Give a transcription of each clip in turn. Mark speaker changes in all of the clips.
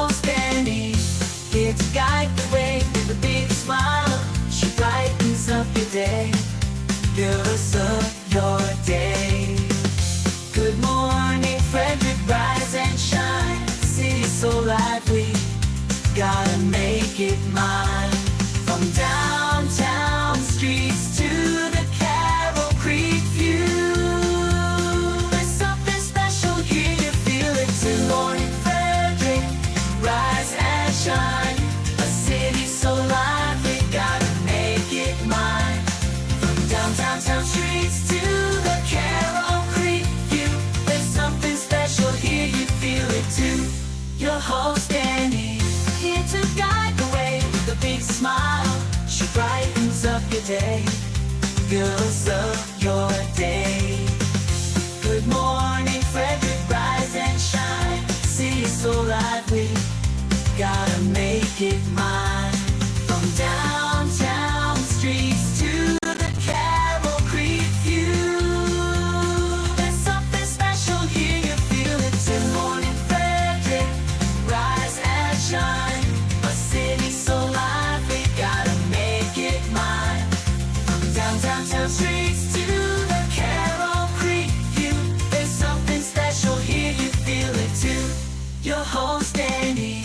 Speaker 1: host Annie, here to guide the way with a big smile. She brightens up your day, fills up your day. Good morning, Frederick, rise and shine. City's so lively, gotta make it mine. From downtown streets to the Carroll Creek view, there's something special here, you feel it too. Good morning, Frederick, rise and shine. A city so lively, gotta make it mine. From downtown streets to the Carroll Creek view, there's something special here, you feel it too. Your host Annie, here to guide the way with a big smile. She brightens up your day, fills up your day. Good morning, Frederick, rise and shine. City's so lively, gotta make it mine. From downtown streets to the Carroll Creek view, there's something special here, you feel it too. Good morning, Frederick, rise and shine. A city so lively, gotta make it mine. From downtown streets to the Carroll Creek view, there's something special here, you feel it too. Your host Annie,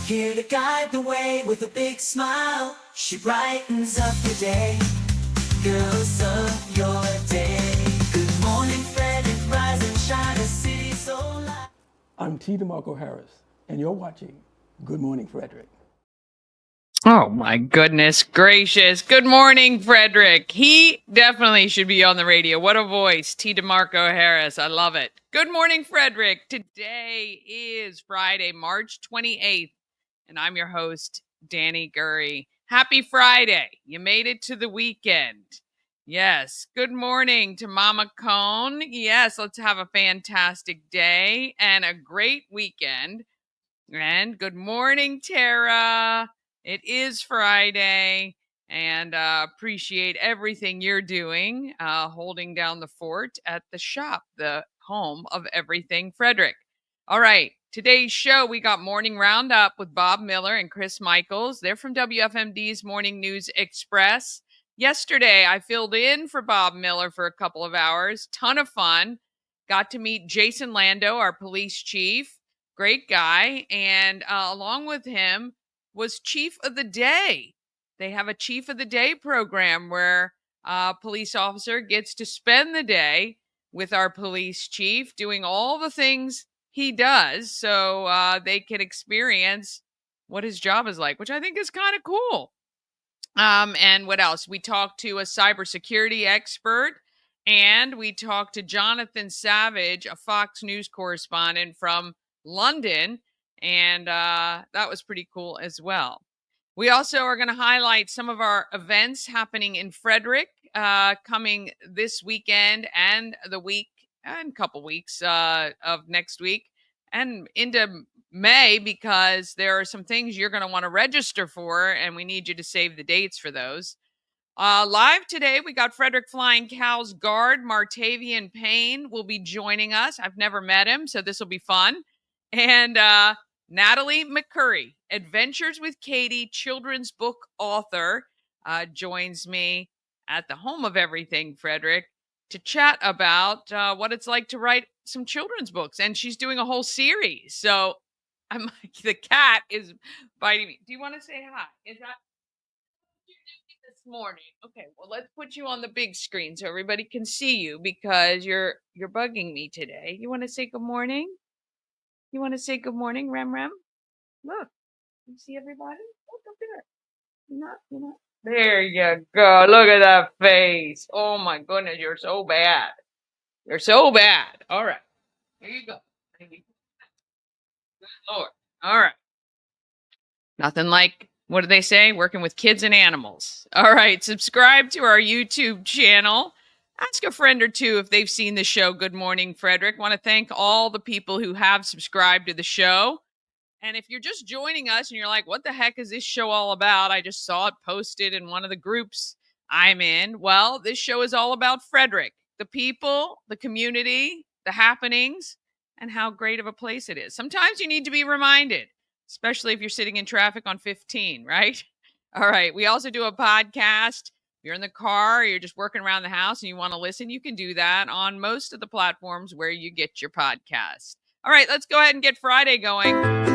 Speaker 1: here to guide the way with a big smile. She brightens up your day, fills up your day. Good morning, Frederick, rise and shine. A city so lively.
Speaker 2: I'm T. DeMarco Harris, and you're watching Good Morning Frederick.
Speaker 3: Oh my goodness gracious. Good morning, Frederick. He definitely should be on the radio. What a voice. T. DeMarco Harris. I love it. Good morning, Frederick. Today is Friday, March 28th, and I'm your host, Danny Gurry. Happy Friday. You made it to the weekend. Yes. Good morning to Mama Cone. Yes, let's have a fantastic day and a great weekend. And good morning, Tara. It is Friday, and appreciate everything you're doing, holding down the fort at the shop, the home of everything Frederick. All right, today's show, we got Morning Roundup with Bob Miller and Chris Michaels. They're from WFMD's Morning News Express. Yesterday, I filled in for Bob Miller for a couple of hours. Ton of fun. Got to meet Jason Lando, our police chief. Great guy. And along with him was Chief of the Day. They have a Chief of the Day program where a police officer gets to spend the day with our police chief doing all the things he does so they can experience what his job is like, which I think is kind of cool. And what else? We talked to a cybersecurity expert, and we talked to Jonathan Savage, a Fox News correspondent from London, and that was pretty cool as well. We also are going to highlight some of our events happening in Frederick coming this weekend and the week and couple weeks of next week and into May, because there are some things you're going to want to register for, and we need you to save the dates for those. Live today, we got Frederick Flying Cow's guard, Martavian Payne, will be joining us. I've never met him, so this will be fun. And Natalie McCurry, Adventures with Katie, children's book author, joins me at the home of everything Frederick to chat about what it's like to write some children's books. And she's doing a whole series. So I'm like, the cat is biting me. Do you want to say hi? Is that this morning? Okay, well, let's put you on the big screen so everybody can see you, because you're bugging me today. You want to say good morning? You want to say good morning, Rem Rem? Look, you see everybody? Look up there. You're not. There you go. Look at that face. Oh my goodness, you're so bad. You're so bad. All right. Here you go. Thank you. Good Lord. All right. Nothing like, what do they say? Working with kids and animals. All right. Subscribe to our YouTube channel. Ask a friend or two if they've seen the show Good Morning Frederick. Want to thank all the people who have subscribed to the show. And if you're just joining us and you're like, what the heck is this show all about? I just saw it posted in one of the groups I'm in. Well, this show is all about Frederick, the people, the community, the happenings, and how great of a place it is. Sometimes you need to be reminded. especially if you're sitting in traffic on 15, right? All right. We also do a podcast. If you're in the car, or you're just working around the house and you want to listen, you can do that on most of the platforms where you get your podcast. All right, let's go ahead and get Friday going.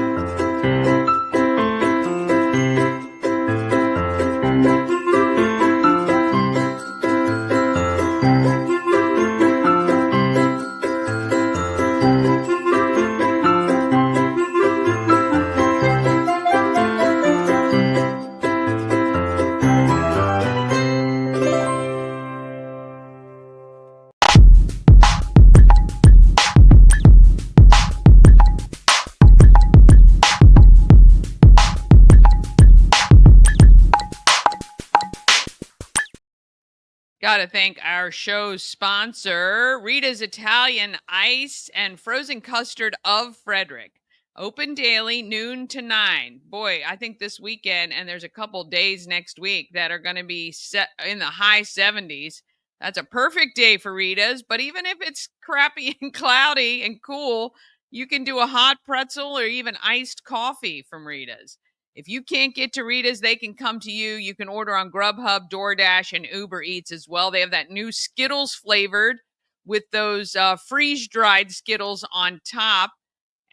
Speaker 3: Got to thank our show's sponsor, Rita's Italian Ice and Frozen Custard of Frederick. Open daily, noon to 9. Boy, I think this weekend, and there's a couple days next week that are going to be set in the high 70s. That's a perfect day for Rita's. But even if it's crappy and cloudy and cool, you can do a hot pretzel or even iced coffee from Rita's. If you can't get to Rita's, they can come to you. You can order on Grubhub, DoorDash, and Uber Eats as well. They have that new Skittles flavored with those freeze-dried Skittles on top.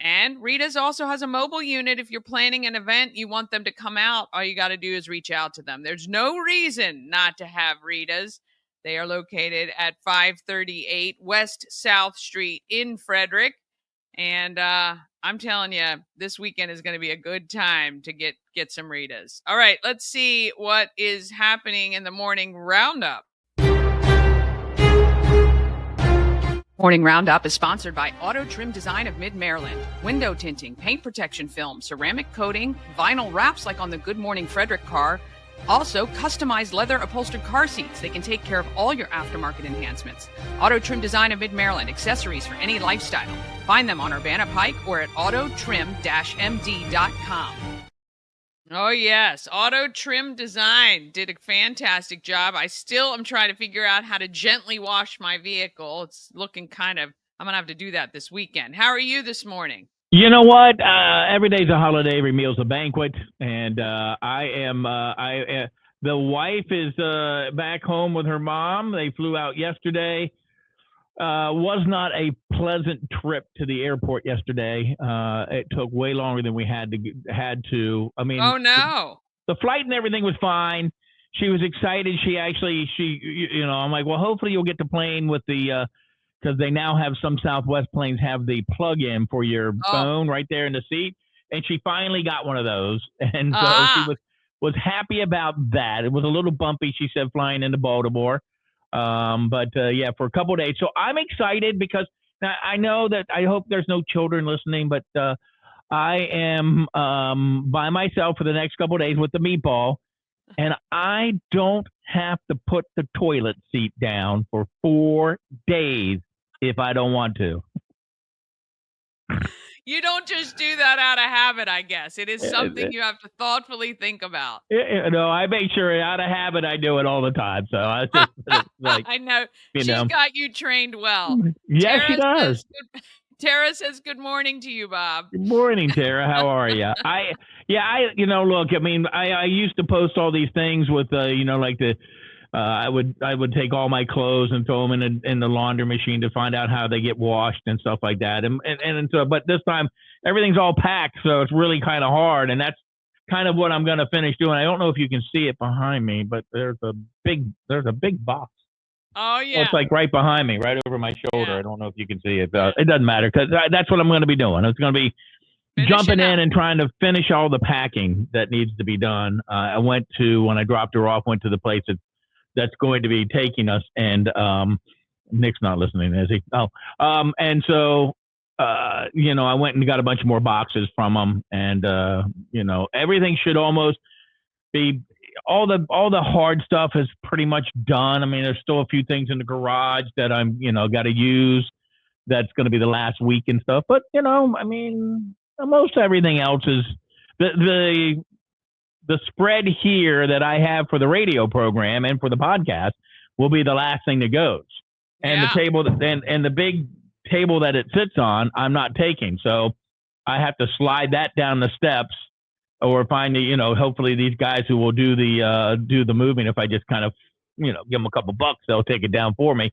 Speaker 3: And Rita's also has a mobile unit. If you're planning an event, you want them to come out, all you got to do is reach out to them. There's no reason not to have Rita's. They are located at 538 West South Street in Frederick. And I'm telling you, this weekend is going to be a good time to get some Rita's. All right, let's see what is happening in the morning roundup. Morning Roundup is sponsored by Auto Trim Design of Mid-Maryland. Window tinting, paint protection film, ceramic coating, vinyl wraps like on the Good Morning Frederick car. Also, customized leather upholstered car seats. They can take care of all your aftermarket enhancements. Auto Trim Design of Mid-Maryland, accessories for any lifestyle. Find them on Urbana Pike or at autotrim-md.com. Oh, yes. Auto Trim Design did a fantastic job. I still am trying to figure out how to gently wash my vehicle. It's looking I'm going to have to do that this weekend. How are you this morning?
Speaker 4: You know what? Every day's a holiday, every meal's a banquet, and the wife is back home with her mom. They flew out yesterday. Was not a pleasant trip to the airport yesterday. It took way longer than we had to. I mean,
Speaker 3: oh no,
Speaker 4: the flight and everything was fine. She was excited. I'm like, well, hopefully you'll get the plane with the. Because they now have some Southwest planes have the plug-in for your phone right there in the seat, and she finally got one of those, and so she was happy about that. It was a little bumpy, she said, flying into Baltimore, but for a couple of days. So I'm excited because now I know that I hope there's no children listening, but I am by myself for the next couple of days with the meatball, and I don't have to put the toilet seat down for 4 days. If I don't want to.
Speaker 3: You don't just do that out of habit, I guess. It is something you have to thoughtfully think about.
Speaker 4: No, I make sure out of habit I do it all the time. So I just like
Speaker 3: I know. She's got you trained well.
Speaker 4: Yes, she does.
Speaker 3: Tara says good morning to you, Bob.
Speaker 4: Good morning, Tara. How are you? Look, I used to post all these things with I would take all my clothes and throw them in the laundry machine to find out how they get washed and stuff like that. And so, but this time everything's all packed, so it's really kind of hard. And that's kind of what I'm going to finish doing. I don't know if you can see it behind me, but there's a big box.
Speaker 3: Oh yeah,
Speaker 4: well, it's like right behind me, right over my shoulder. Yeah. I don't know if you can see it. It doesn't matter because that's what I'm going to be doing. It's going to be jumping in and trying to finish all the packing that needs to be done. When I dropped her off, went to the place that's going to be taking us, and Nick's not listening, is he? Oh, and so I went and got a bunch more boxes from them, and everything should almost be all the hard stuff is pretty much done. I mean, there's still a few things in the garage that I'm got to use. That's going to be the last week and stuff, but most everything else is the spread here that I have for the radio program and for the podcast will be the last thing that goes. And the table and the big table that it sits on, I'm not taking. So I have to slide that down the steps, or find hopefully these guys who will do the moving. If I just kind of give them a couple bucks, they'll take it down for me.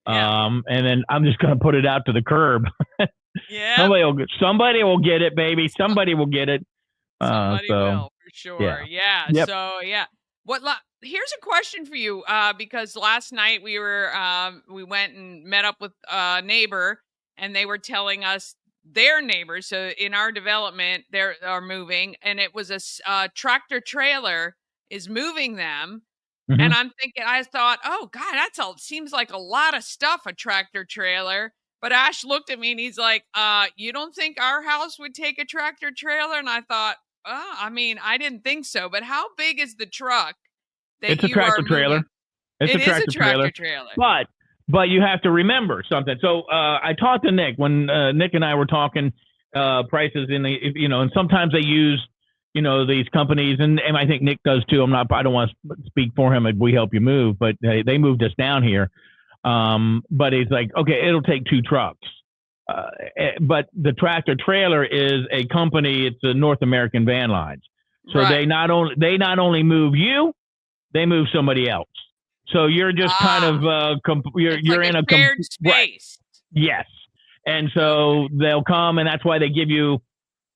Speaker 3: Yeah.
Speaker 4: And then I'm just going to put it out to the curb.
Speaker 3: Yeah.
Speaker 4: Somebody will get it, baby. Somebody will get it.
Speaker 3: Somebody will, for sure. Yeah.
Speaker 4: Yep.
Speaker 3: So yeah. Here's a question for you, because last night we went and met up with a neighbor, and they were telling us their neighbors. So in our development, they are moving, and it was a tractor trailer is moving them.
Speaker 4: Mm-hmm.
Speaker 3: And I thought, oh God, seems like a lot of stuff, a tractor trailer. But Ash looked at me and he's like, you don't think our house would take a tractor trailer? And I thought, oh, I mean, I didn't think so. But how big is the truck that
Speaker 4: It's a
Speaker 3: you
Speaker 4: tractor
Speaker 3: are
Speaker 4: trailer.
Speaker 3: moving?
Speaker 4: It's
Speaker 3: It is a tractor trailer.
Speaker 4: But you have to remember something. So I talked to Nick when Nick and I were talking prices and sometimes they use these companies, and I think Nick does too. I don't want to speak for him. We help you move, but they moved us down here. But he's like, okay, it'll take 2 trucks. But the tractor trailer is a company. It's a North American Van Lines. So
Speaker 3: Right.
Speaker 4: they not only move you, they move somebody else. So you're just kind of you're
Speaker 3: like
Speaker 4: in a
Speaker 3: shared space.
Speaker 4: Right. Yes. And so they'll come, and that's why they give you,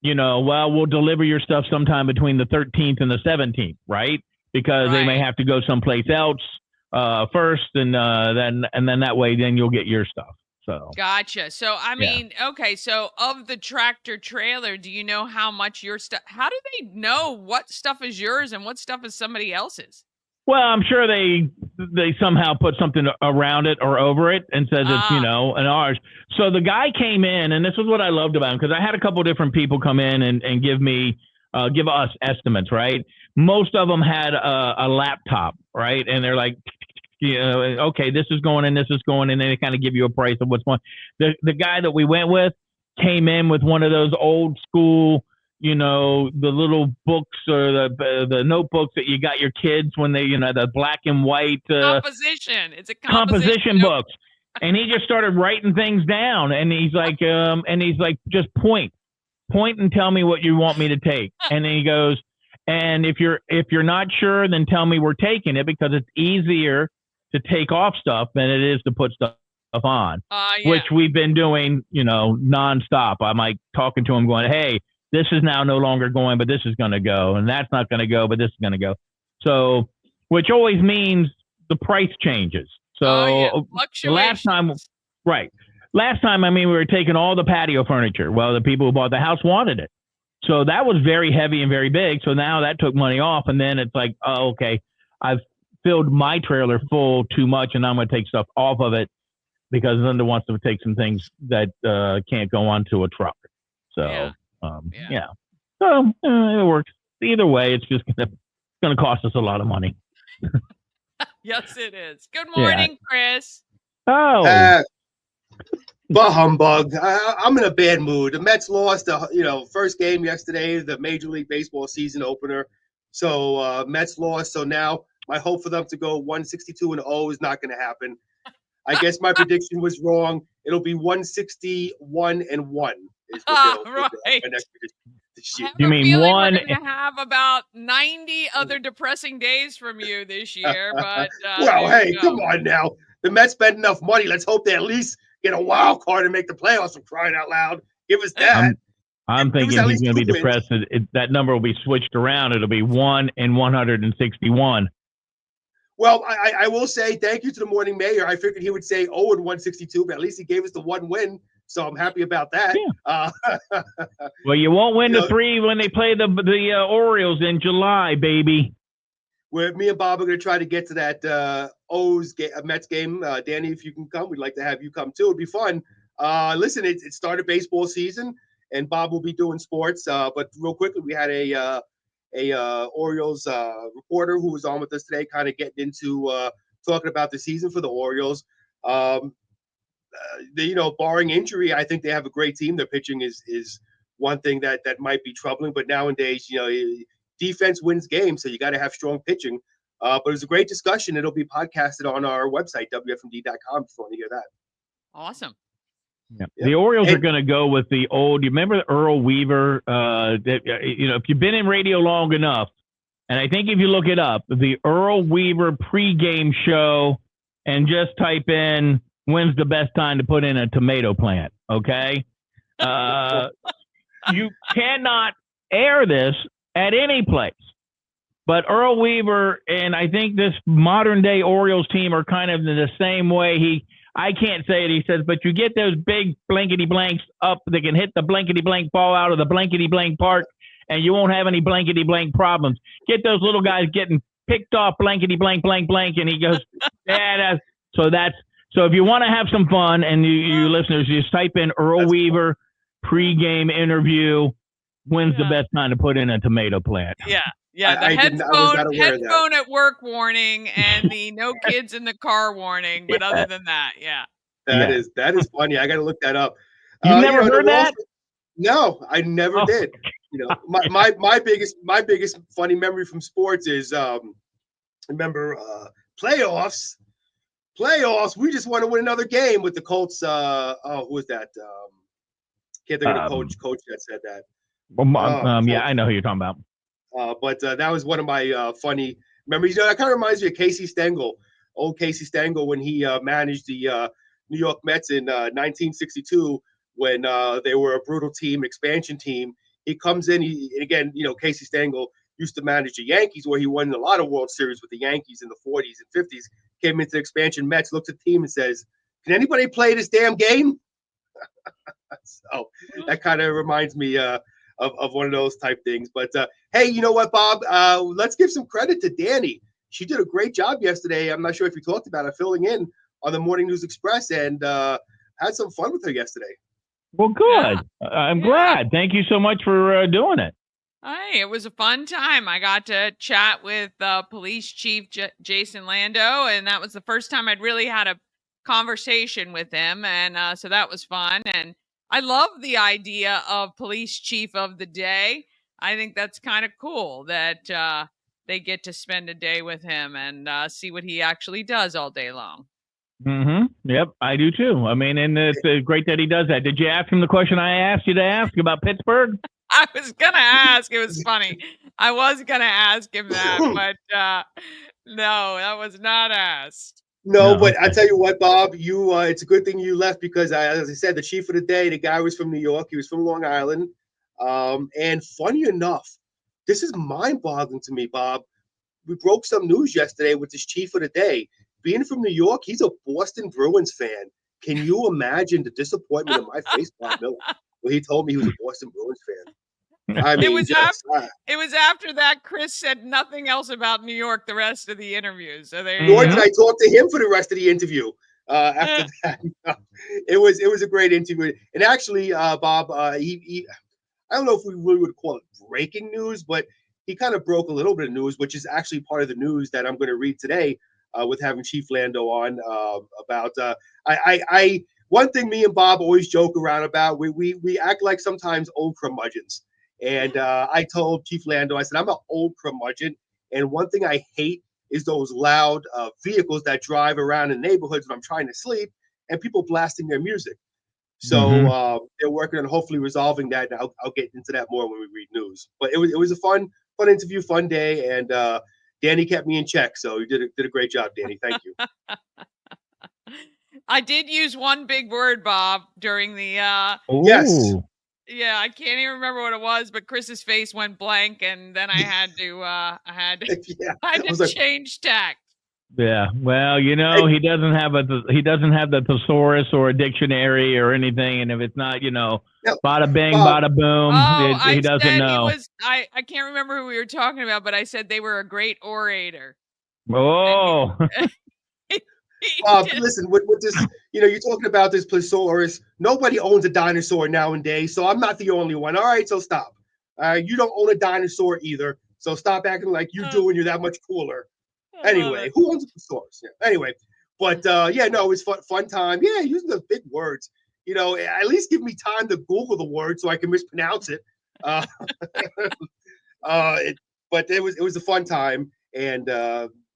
Speaker 4: we'll deliver your stuff sometime between the 13th and the 17th, right? Because they may have to go someplace else first, and then that way, then you'll get your stuff. So
Speaker 3: Gotcha. So I mean, okay. So of the tractor trailer, do you know how much your stuff? How do they know what stuff is yours and what stuff is somebody else's?
Speaker 4: Well, I'm sure they somehow put something around it or over it and says it's an ours. So the guy came in, and this is what I loved about him, because I had a couple different people come in and give us estimates, right? Most of them had a laptop, right? And they're like, okay, this is going in, this is going in, and they kind of give you a price of what's going. The guy that we went with came in with one of those old school, the little books or the notebooks that you got your kids when they, the black and white
Speaker 3: composition. It's a
Speaker 4: composition books. And he just started writing things down, and he's like, just point and tell me what you want me to take. And then he goes, and if you're not sure, then tell me we're taking it, because it's easier to take off stuff than it is to put stuff on, which we've been doing, nonstop. I'm like talking to him going, hey, this is now no longer going, but this is going to go, and that's not going to go, but this is going to go. So, which always means the price changes. So last time, I mean, we were taking all the patio furniture. Well, the people who bought the house wanted it. So that was very heavy and very big. So now that took money off, and then it's like, oh, okay, I've filled my trailer full too much, and I'm going to take stuff off of it, because Linda wants to take some things that can't go onto a truck. So, So it works. Either way, it's just going to cost us a lot of money.
Speaker 3: Yes, it is. Good morning, Chris.
Speaker 4: Oh.
Speaker 5: Bah humbug. I'm in a bad mood. The Mets lost the first game yesterday, the Major League Baseball season opener. So Mets lost. So now my hope for them to go 162-0 is not going to happen. I guess my prediction was wrong. It'll be 161-1 is what my next prediction this year.
Speaker 4: You mean one?
Speaker 3: We're going to have about 90 other depressing days from you this year, but
Speaker 5: well, hey, come on now. The Mets spent enough money. Let's hope they at least get a wild card and make the playoffs. I'm crying out loud. Give us that.
Speaker 4: I'm thinking he's going to be depressed. That number will be switched around. It'll be 1-161.
Speaker 5: Well, I will say thank you to the morning mayor. I figured he would say 0-162, but at least he gave us the one win. So I'm happy about that.
Speaker 4: Yeah. Well, you won't win the 3 when they play the Orioles in July, baby.
Speaker 5: Where me and Bob are going to try to get to that Mets game. Danny, if you can come, we'd like to have you come too. It'd be fun. Listen, it started baseball season, and Bob will be doing sports. But real quickly, we had a Orioles reporter who was on with us today, kind of getting into talking about the season for the Orioles. Barring injury, I think they have a great team. Their pitching is one thing that might be troubling. But nowadays, defense wins games, so you got to have strong pitching. But it was a great discussion. It'll be podcasted on our website, wfmd.com, if you want to hear that.
Speaker 3: Awesome.
Speaker 4: Yeah.
Speaker 5: Yep.
Speaker 4: The Orioles
Speaker 5: And-
Speaker 4: are going to go with the old. You remember Earl Weaver? If you've been in radio long enough, and I think if you look it up, the Earl Weaver pregame show, and just type in "when's the best time to put in a tomato plant." Okay, you cannot air this at any place. But Earl Weaver and I think this modern day Orioles team are kind of in the same way. I can't say it. He says, but you get those big blankety blanks up that can hit the blankety blank ball out of the blankety blank park, and you won't have any blankety blank problems. Get those little guys getting picked off blankety blank blank blank, and he goes, yeah. So if you want to have some fun, and you listeners, just type in Earl Weaver pregame interview. When's the best time to put in a tomato plant?
Speaker 3: Yeah. Yeah,
Speaker 5: I was not aware of that.
Speaker 3: headphone at work warning and the no kids in the car warning. But other than that, yeah.
Speaker 5: That is funny. I got to look that up.
Speaker 4: You've never heard that?
Speaker 5: No, I never did. My biggest funny memory from sports is remember playoffs. We just want to win another game with the Colts. Who was that? Can't think of the coach that said that.
Speaker 4: Yeah, I know who you're talking about.
Speaker 5: But that was one of my funny memories. That kind of reminds me of Casey Stengel, old Casey Stengel, when he managed the New York Mets in 1962 when they were a brutal team, expansion team. He comes in, Casey Stengel used to manage the Yankees, where he won a lot of World Series with the Yankees in the 40s and 50s. Came into the expansion Mets, looked at the team and says, "Can anybody play this damn game?" So that kind of reminds me of one of those type things. But hey, you know what, Bob? Let's give some credit to Danny. She did a great job yesterday. I'm not sure if you talked about it, filling in on the Morning News Express, and had some fun with her yesterday.
Speaker 4: Well, good. Yeah. I'm glad. Thank you so much for doing it.
Speaker 3: Hey, it was a fun time. I got to chat with Police Chief Jason Lando, and that was the first time I'd really had a conversation with him, and so that was fun. And I love the idea of Police Chief of the Day. I think that's kind of cool that they get to spend a day with him and see what he actually does all day long.
Speaker 4: Mm-hmm. Yep, I do too. I mean, and it's great that he does that. Did you ask him the question I asked you to ask about Pittsburgh?
Speaker 3: I was going to ask. It was funny. I was going to ask him that, but no, that was not asked.
Speaker 5: No, but I tell you what, Bob, it's a good thing you left because, as I said, the chief of the day, the guy was from New York. He was from Long Island. And funny enough, this is mind-boggling to me, Bob. We broke some news yesterday with this chief of the day. Being from New York, he's a Boston Bruins fan. Can you imagine the disappointment in my face, Bob Miller, when he told me he was a Boston Bruins fan? I mean,
Speaker 3: it was after that Chris said nothing else about New York the rest of the interview. So
Speaker 5: nor did I talk to him for the rest of the interview. After that, it was a great interview. And actually, Bob, he I don't know if we really would call it breaking news, but he kind of broke a little bit of news, which is actually part of the news that I'm going to read today with having Chief Lando on about. One thing me and Bob always joke around about. We act like sometimes old curmudgeons. And I told Chief Lando, I said, I'm an old curmudgeon. And one thing I hate is those loud vehicles that drive around in neighborhoods when I'm trying to sleep and people blasting their music. So they're working on hopefully resolving that. And I'll get into that more when we read news. But it was a fun interview, fun day. And Danny kept me in check. So you did a great job, Danny. Thank you.
Speaker 3: I did use one big word, Bob, during the
Speaker 5: yes.
Speaker 3: Yeah, I can't even remember what it was, but Chris's face went blank, and then I had to change tack.
Speaker 4: Yeah, well, he doesn't have the thesaurus or a dictionary or anything, and if it's not, bada bing, bada boom, he doesn't know.
Speaker 3: I can't remember who we were talking about, but I said they were a great orator.
Speaker 4: Oh.
Speaker 5: Listen, with this, you're talking about this thesaurus. Nobody owns a dinosaur nowadays, so I'm not the only one. All right, so stop. You don't own a dinosaur either, so stop acting like you do and you're that much cooler. Anyway, who owns a thesaurus? Yeah. Anyway, but it was fun time. Yeah, using those big words. At least give me time to Google the word so I can mispronounce it. But it was a fun time, and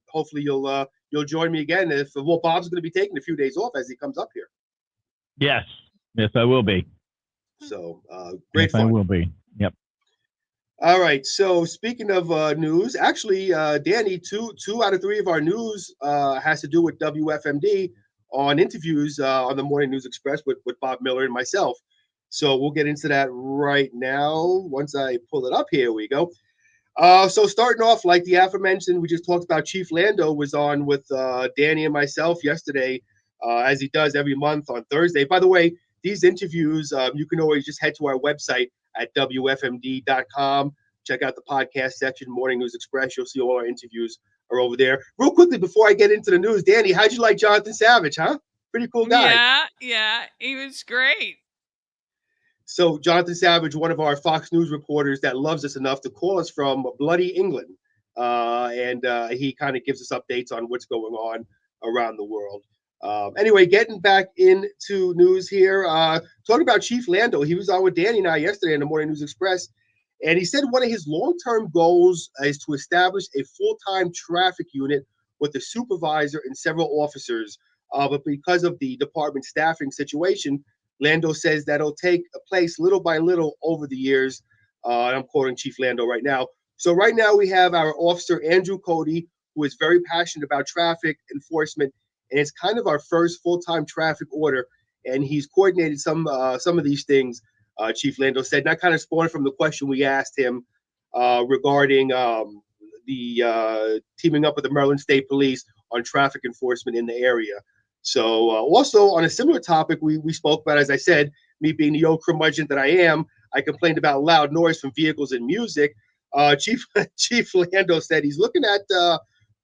Speaker 5: hopefully you'll join me again. Bob's going to be taking a few days off as he comes up here.
Speaker 4: Yes, Yes, I will be.
Speaker 5: So great
Speaker 4: Yes,
Speaker 5: fun.
Speaker 4: I will be. Yep.
Speaker 5: All right. So speaking of news, actually, Danny, two out of three of our news has to do with WFMD on interviews on the Morning News Express with Bob Miller and myself. So we'll get into that right now. Once I pull it up, here we go. So starting off, like the aforementioned, we just talked about Chief Lando was on with Danny and myself yesterday, as he does every month on Thursday. By the way, these interviews, you can always just head to our website at WFMD.com. Check out the podcast section, Morning News Express. You'll see all our interviews are over there. Real quickly, before I get into the news, Danny, how'd you like Jonathan Savage, huh? Pretty cool guy.
Speaker 3: Yeah, he was great.
Speaker 5: So Jonathan Savage, one of our Fox News reporters that loves us enough to call us from bloody England. And he kind of gives us updates on what's going on around the world. Anyway, getting back into news here, talking about Chief Lando. He was on with Danny and I yesterday in the Morning News Express, and he said one of his long-term goals is to establish a full-time traffic unit with a supervisor and several officers. But because of the department staffing situation, Lando says that'll take place little by little over the years. I'm quoting Chief Lando right now. So right now we have our officer, Andrew Cody, who is very passionate about traffic enforcement, and it's kind of our first full-time traffic order. And he's coordinated some of these things, Chief Lando said. And that kind of spawned from the question we asked him regarding the teaming up with the Maryland State Police on traffic enforcement in the area. So also on a similar topic we spoke about, as I said, me being the old curmudgeon that I am, I complained about loud noise from vehicles and music. Chief Lando said he's looking at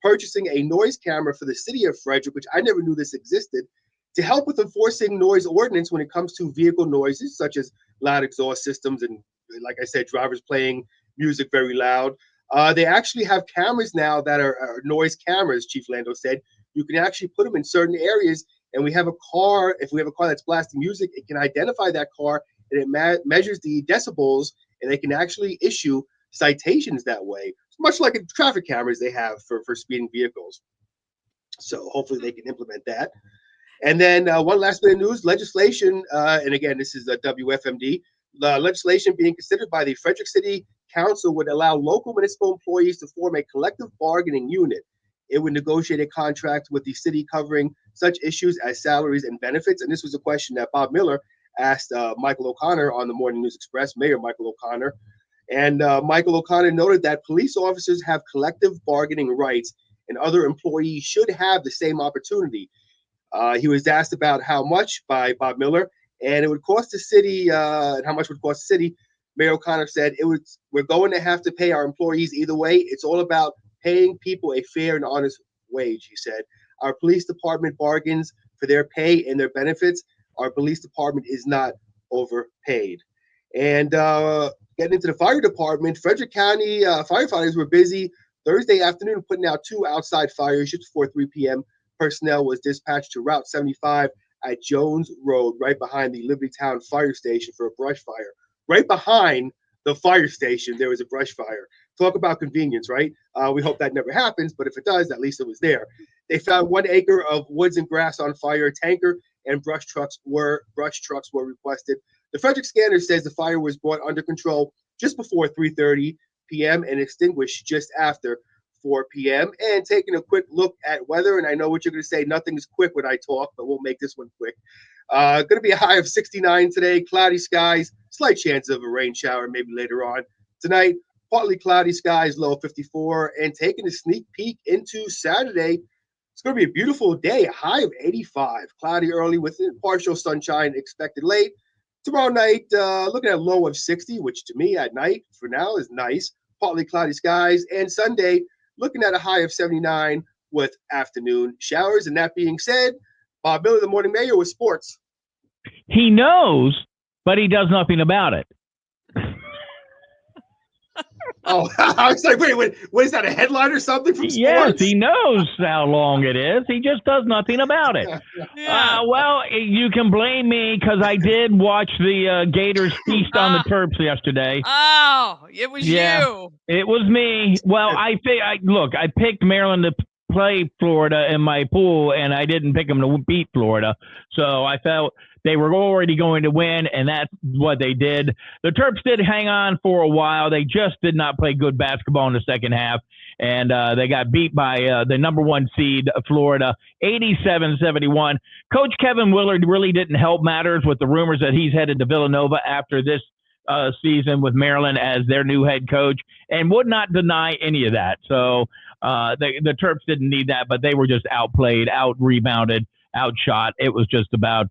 Speaker 5: purchasing a noise camera for the city of Frederick, which I never knew this existed, to help with enforcing noise ordinance when it comes to vehicle noises, such as loud exhaust systems and, like I said, drivers playing music very loud. They actually have cameras now that are noise cameras, Chief Lando said. You can actually put them in certain areas, and we have a car. If we have a car that's blasting music, it can identify that car, and it measures the decibels, and they can actually issue citations that way. It's much like the traffic cameras they have for speeding vehicles. So hopefully they can implement that. And then one last bit of news, legislation, and again, this is WFMD, legislation being considered by the Frederick City Council would allow local municipal employees to form a collective bargaining unit. It would negotiate a contract with the city covering such issues as salaries and benefits. And this was a question that Bob Miller asked Michael O'Connor on the Morning News Express, Mayor Michael O'Connor. And Michael O'Connor noted that police officers have collective bargaining rights and other employees should have the same opportunity. He was asked about how much by Bob Miller, and it would cost the city, and how much would cost the city. Mayor O'Connor said we're going to have to pay our employees either way. It's all about paying people a fair and honest wage, he said. Our police department bargains for their pay and their benefits. Our police department is not overpaid. And getting into the fire department, Frederick County firefighters were busy Thursday afternoon putting out 2 outside fires just before 3 p.m. Personnel was dispatched to Route 75 at Jones Road, right behind the Liberty Town Fire Station for a brush fire. Right behind the fire station, there was a brush fire. Talk about convenience, right? We hope that never happens, but if it does, at least it was there. They found 1 acre of woods and grass on fire. Tanker and brush trucks were requested. The Frederick Scanner says the fire was brought under control just before 3:30 p.m. and extinguished just after 4 p.m. And taking a quick look at weather, and I know what you're going to say, nothing is quick when I talk, but we'll make this one quick. Going to be a high of 69 today, cloudy skies, slight chance of a rain shower maybe later on. Tonight, partly cloudy skies, low of 54, and taking a sneak peek into Saturday, it's going to be a beautiful day, a high of 85, cloudy early with partial sunshine expected late. Tomorrow night, looking at a low of 60, which to me at night for now is nice, partly cloudy skies, and Sunday, looking at a high of 79 with afternoon showers. And that being said, Bob Miller, the Morning Mayor, with sports.
Speaker 4: He knows, but he does nothing about it.
Speaker 5: Oh, I was like, wait, what is that, a headline or something from sports?
Speaker 4: Yes, he knows how long it is. He just does nothing about it.
Speaker 3: Yeah.
Speaker 4: Well, you can blame me because I did watch the Gators feast on the Terps yesterday.
Speaker 3: Oh, it was you.
Speaker 4: It was me. Well, I picked Maryland to play Florida in my pool, and I didn't pick them to beat Florida. So I felt they were already going to win, and that's what they did. The Terps did hang on for a while. They just did not play good basketball in the second half, and they got beat by the number one seed, Florida, 87-71. Coach Kevin Willard really didn't help matters with the rumors that he's headed to Villanova after this season with Maryland as their new head coach, and would not deny any of that. So the Terps didn't need that, but they were just outplayed, out-rebounded, outshot. It was just about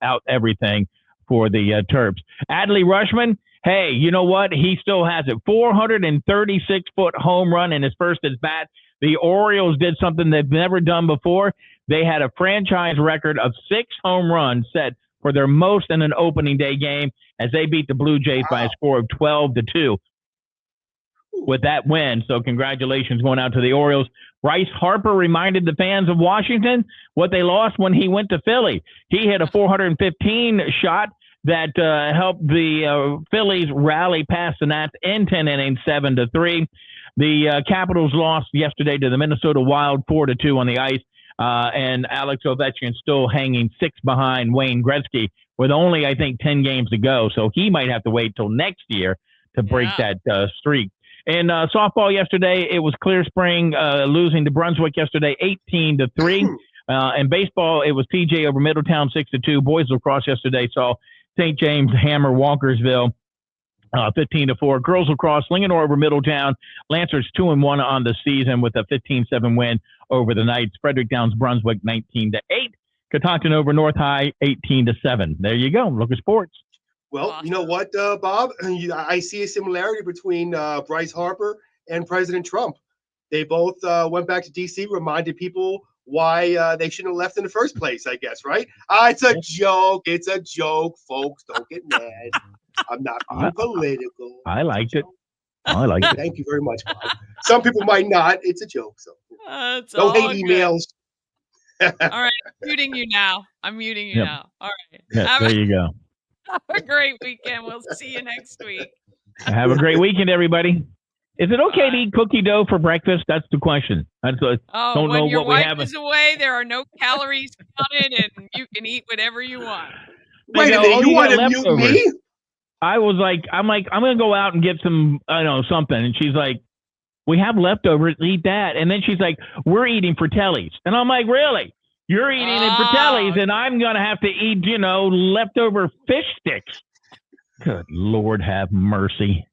Speaker 4: out everything for the Terps. Adley Rushman, hey, you know what? He still has it. 436-foot home run in his first at bat. The Orioles did something they've never done before. They had a franchise record of 6 home runs set for their most in an opening day game as they beat the Blue Jays by a score of 12-2 with that win. So congratulations going out to the Orioles. Bryce Harper reminded the fans of Washington what they lost when he went to Philly. He hit a 415 shot that helped the Phillies rally past the Nats in 10 innings, 7-3. The Capitals lost yesterday to the Minnesota Wild 4-2 on the ice. And Alex Ovechkin still hanging 6 behind Wayne Gretzky with only, I think, 10 games to go. So he might have to wait till next year to break that streak. In softball yesterday, it was Clear Spring losing to Brunswick yesterday, 18-3. In baseball, it was PJ over Middletown, 6-2. Boys lacrosse yesterday saw St. James hammer Walkersville, 15-4. Girls lacrosse, Linganore over Middletown. Lancers 2-1 on the season with a 15-7 win over the Knights. Frederick Downs Brunswick 19-8. Catoctin over North High 18-7. There you go. Look at sports.
Speaker 5: Well, you know what, Bob? I see a similarity between Bryce Harper and President Trump. They both went back to D.C., reminded people why they shouldn't have left in the first place, I guess, right? It's a joke. It's a joke, folks. Don't get mad. I'm not being political.
Speaker 4: I liked it. I liked it.
Speaker 5: Thank you very much, Bob. Some people might not. It's a joke. So no hate emails.
Speaker 3: All right, I'm muting you now. All right.
Speaker 4: Yeah, there you go.
Speaker 3: Have a great weekend. We'll see you next week.
Speaker 4: Have a great weekend, everybody. Is it okay to eat cookie dough for breakfast? That's the question. Don't
Speaker 3: when
Speaker 4: know
Speaker 3: your
Speaker 4: what we
Speaker 3: wife
Speaker 4: have.
Speaker 3: is away, there are no calories counted, and you can eat whatever you want.
Speaker 5: Wait a minute, you want to mute me?
Speaker 4: I'm going to go out and get some, something. And she's like, we have leftovers, eat that. And then she's like, we're eating Fratellis. And I'm like, really? You're eating it Fratellis, and I'm going to have to eat, leftover fish sticks. Good Lord, have mercy.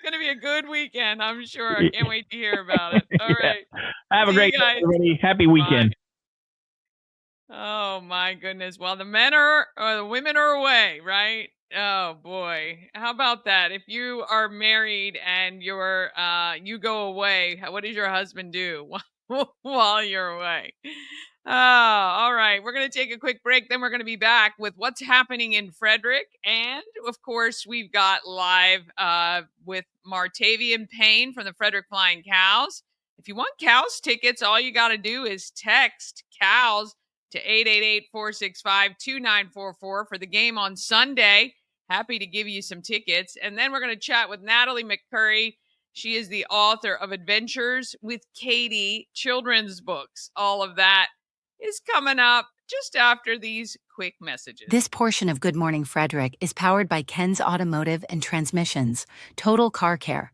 Speaker 3: Going to be a good weekend, I'm sure. I can't wait to hear about it. All right.
Speaker 4: Have a great day, everybody. Happy weekend.
Speaker 3: Bye. Oh, my goodness. Well, the women are away, right? Oh, boy. How about that? If you are married and you go away, what does your husband do while you're away? All right. We're going to take a quick break. Then we're going to be back with what's happening in Frederick. And, of course, we've got live with Martavian Payne from the Frederick Flying Cows. If you want Cows tickets, all you got to do is text Cows to 888-465-2944 for the game on Sunday. Happy to give you some tickets. And then we're going to chat with Natalie McCurry. She is the author of Adventures with Katie children's books. All of that is coming up just after these quick messages.
Speaker 6: This portion of Good Morning Frederick is powered by Ken's Automotive and Transmissions, Total Car Care.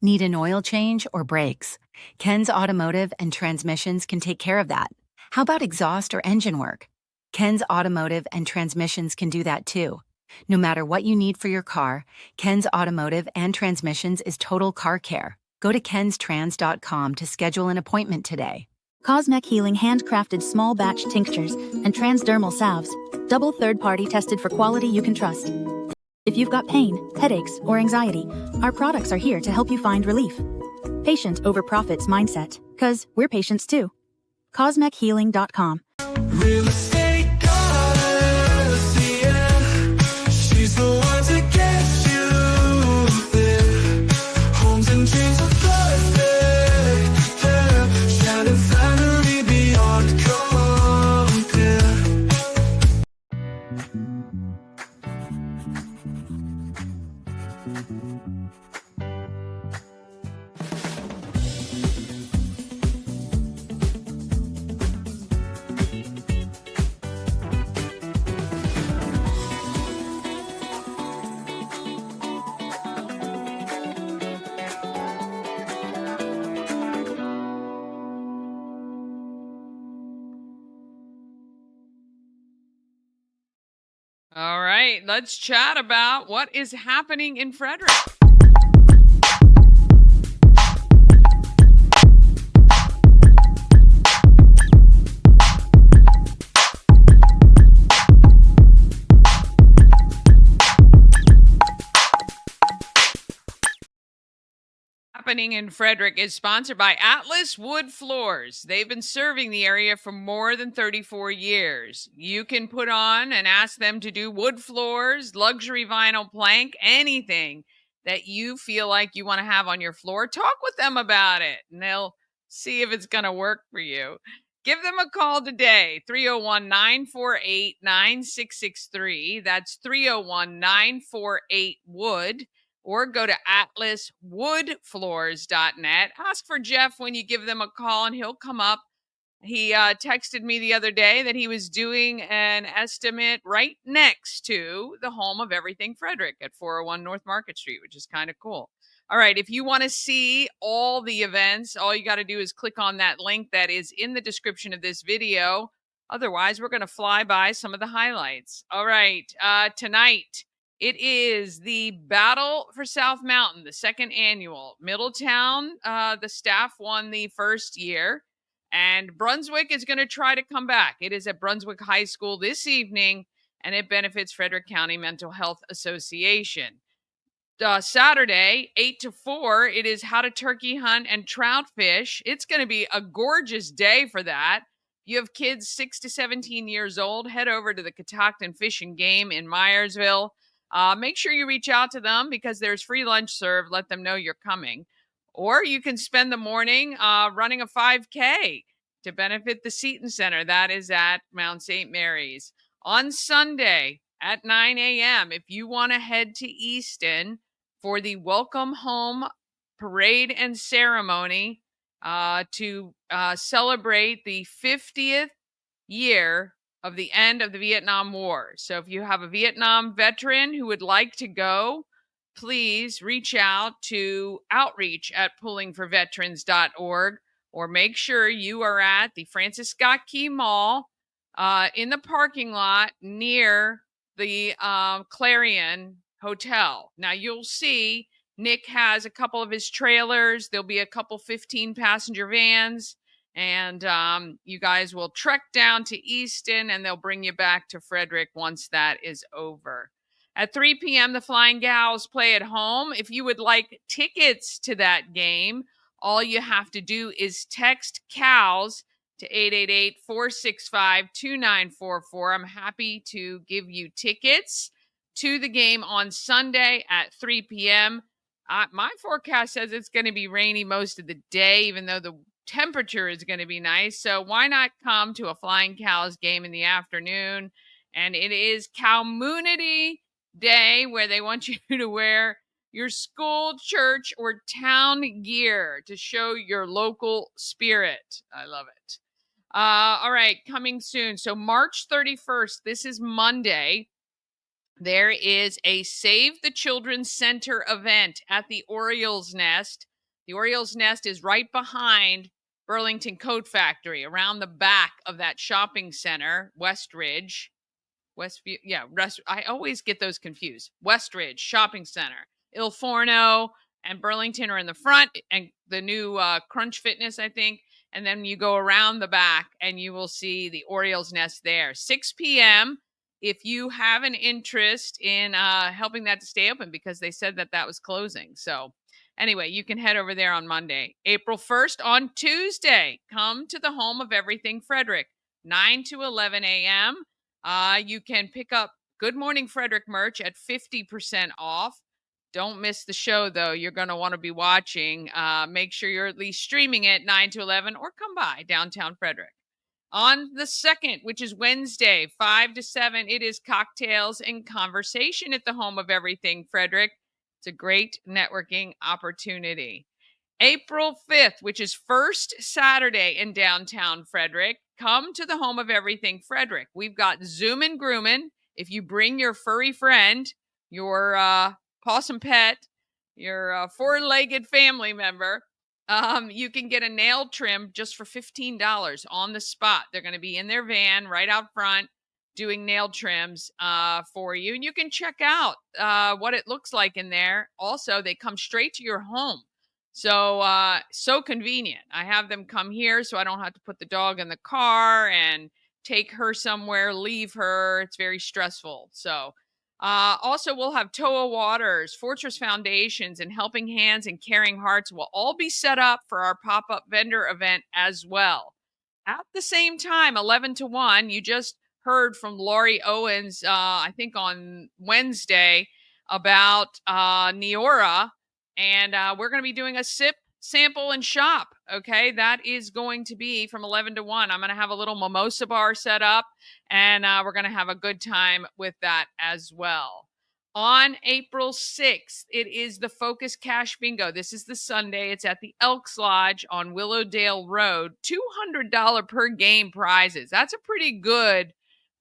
Speaker 6: Need an oil change or brakes? Ken's Automotive and Transmissions can take care of that. How about exhaust or engine work? Ken's Automotive and Transmissions can do that too. No matter what you need for your car, Ken's Automotive and Transmissions is Total Car Care. Go to kenstrans.com to schedule an appointment today.
Speaker 7: Cosmec Healing handcrafted small batch tinctures and transdermal salves, double third-party tested for quality you can trust. If you've got pain, headaches, or anxiety, our products are here to help you find relief. Patient over profits mindset, 'cause we're patients too. CosmecHealing.com.
Speaker 1: Real estate goddess, yeah. She's the one to get you there. Homes and dreams are perfect, yeah. Shining family beyond compare.
Speaker 3: right, let's chat about what is happening in Frederick. Happening in Frederick is sponsored by Atlas Wood Floors. They've been serving the area for more than 34 years. You can put on and ask them to do wood floors, luxury vinyl plank, anything that you feel like you want to have on your floor. Talk with them about it, and they'll see if it's going to work for you. Give them a call today, 301 948 9663. That's 301 948 Wood. Or go to atlaswoodfloors.net. Ask for Jeff when you give them a call, and he'll come up. He texted me the other day that he was doing an estimate right next to the home of Everything Frederick at 401 North Market Street, which is kind of cool. All right, if you want to see all the events, all you got to do is click on that link that is in the description of this video. Otherwise, we're going to fly by some of the highlights. All right, tonight it is the Battle for South Mountain, the second annual. Middletown, the staff won the first year. And Brunswick is going to try to come back. It is at Brunswick High School this evening, and it benefits Frederick County Mental Health Association. Saturday, 8 to 4, it is how to turkey hunt and trout fish. It's going to be a gorgeous day for that. You have kids 6 to 17 years old, head over to the Catoctin Fish and Game in Myersville. Make sure you reach out to them because there's free lunch served. Let them know you're coming. Or you can spend the morning running a 5K to benefit the Seton Center. That is at Mount St. Mary's. On Sunday at 9 a.m., if you want to head to Easton for the Welcome Home Parade and Ceremony to celebrate the 50th year of the end of the Vietnam War. So if you have a Vietnam veteran who would like to go, please reach out to outreach@pullingforveterans.org, or make sure you are at the Francis Scott Key Mall in the parking lot near the Clarion Hotel. Now you'll see Nick has a couple of his trailers. There'll be a couple 15-passenger vans, and you guys will trek down to Easton, and they'll bring you back to Frederick once that is over. At 3 p.m., the Flying Gals play at home. If you would like tickets to that game, all you have to do is text COWS to 888-465-2944. I'm happy to give you tickets to the game on Sunday at 3 p.m. My forecast says it's going to be rainy most of the day, even though the temperature is going to be nice. So why not come to a Flying Cows game in the afternoon? And it is Community Day, where they want you to wear your school, church, or town gear to show your local spirit. I love it. All right, coming soon. So March 31st, this is Monday. There is a Save the Children's Center event at the Orioles Nest. The Orioles Nest is right behind Burlington Coat Factory, around the back of that shopping center, Westridge. Westview, yeah, I always get those confused. Westridge Shopping Center, Il Forno and Burlington are in the front, and the new Crunch Fitness, I think. And then you go around the back, and you will see the Orioles Nest there. 6 p.m. If you have an interest in helping that to stay open, because they said that that was closing. So anyway, you can head over there on Monday. April 1st, on Tuesday, come to the home of Everything Frederick, 9 to 11 a.m. You can pick up Good Morning Frederick merch at 50% off. Don't miss the show, though. You're going to want to be watching. Make sure you're at least streaming it 9 to 11, or come by downtown Frederick. On the 2nd, which is Wednesday, 5 to 7, it is Cocktails and Conversation at the home of Everything Frederick. It's a great networking opportunity. April 5th, which is first Saturday in downtown Frederick, come to the home of Everything Frederick. We've got Zoom and Groomin'. If you bring your furry friend, your possum pet, your four-legged family member, you can get a nail trim just for $15 on the spot. They're going to be in their van right out front. doing nail trims for you. And you can check out what it looks like in there. Also, they come straight to your home. So convenient. I have them come here so I don't have to put the dog in the car and take her somewhere, leave her. It's very stressful. Also, we'll have Toa Waters, Fortress Foundations, and Helping Hands and Caring Hearts will all be set up for our pop up vendor event as well. At the same time, 11 to 1, you just heard from Laurie Owens, I think on Wednesday, about Neora. And we're going to be doing a sip, sample, and shop. Okay. That is going to be from 11 to 1. I'm going to have a little mimosa bar set up, and we're going to have a good time with that as well. On April 6th, it is the Focus Cash Bingo. This is the Sunday. It's at the Elks Lodge on Willowdale Road. $200 per game prizes. That's a pretty good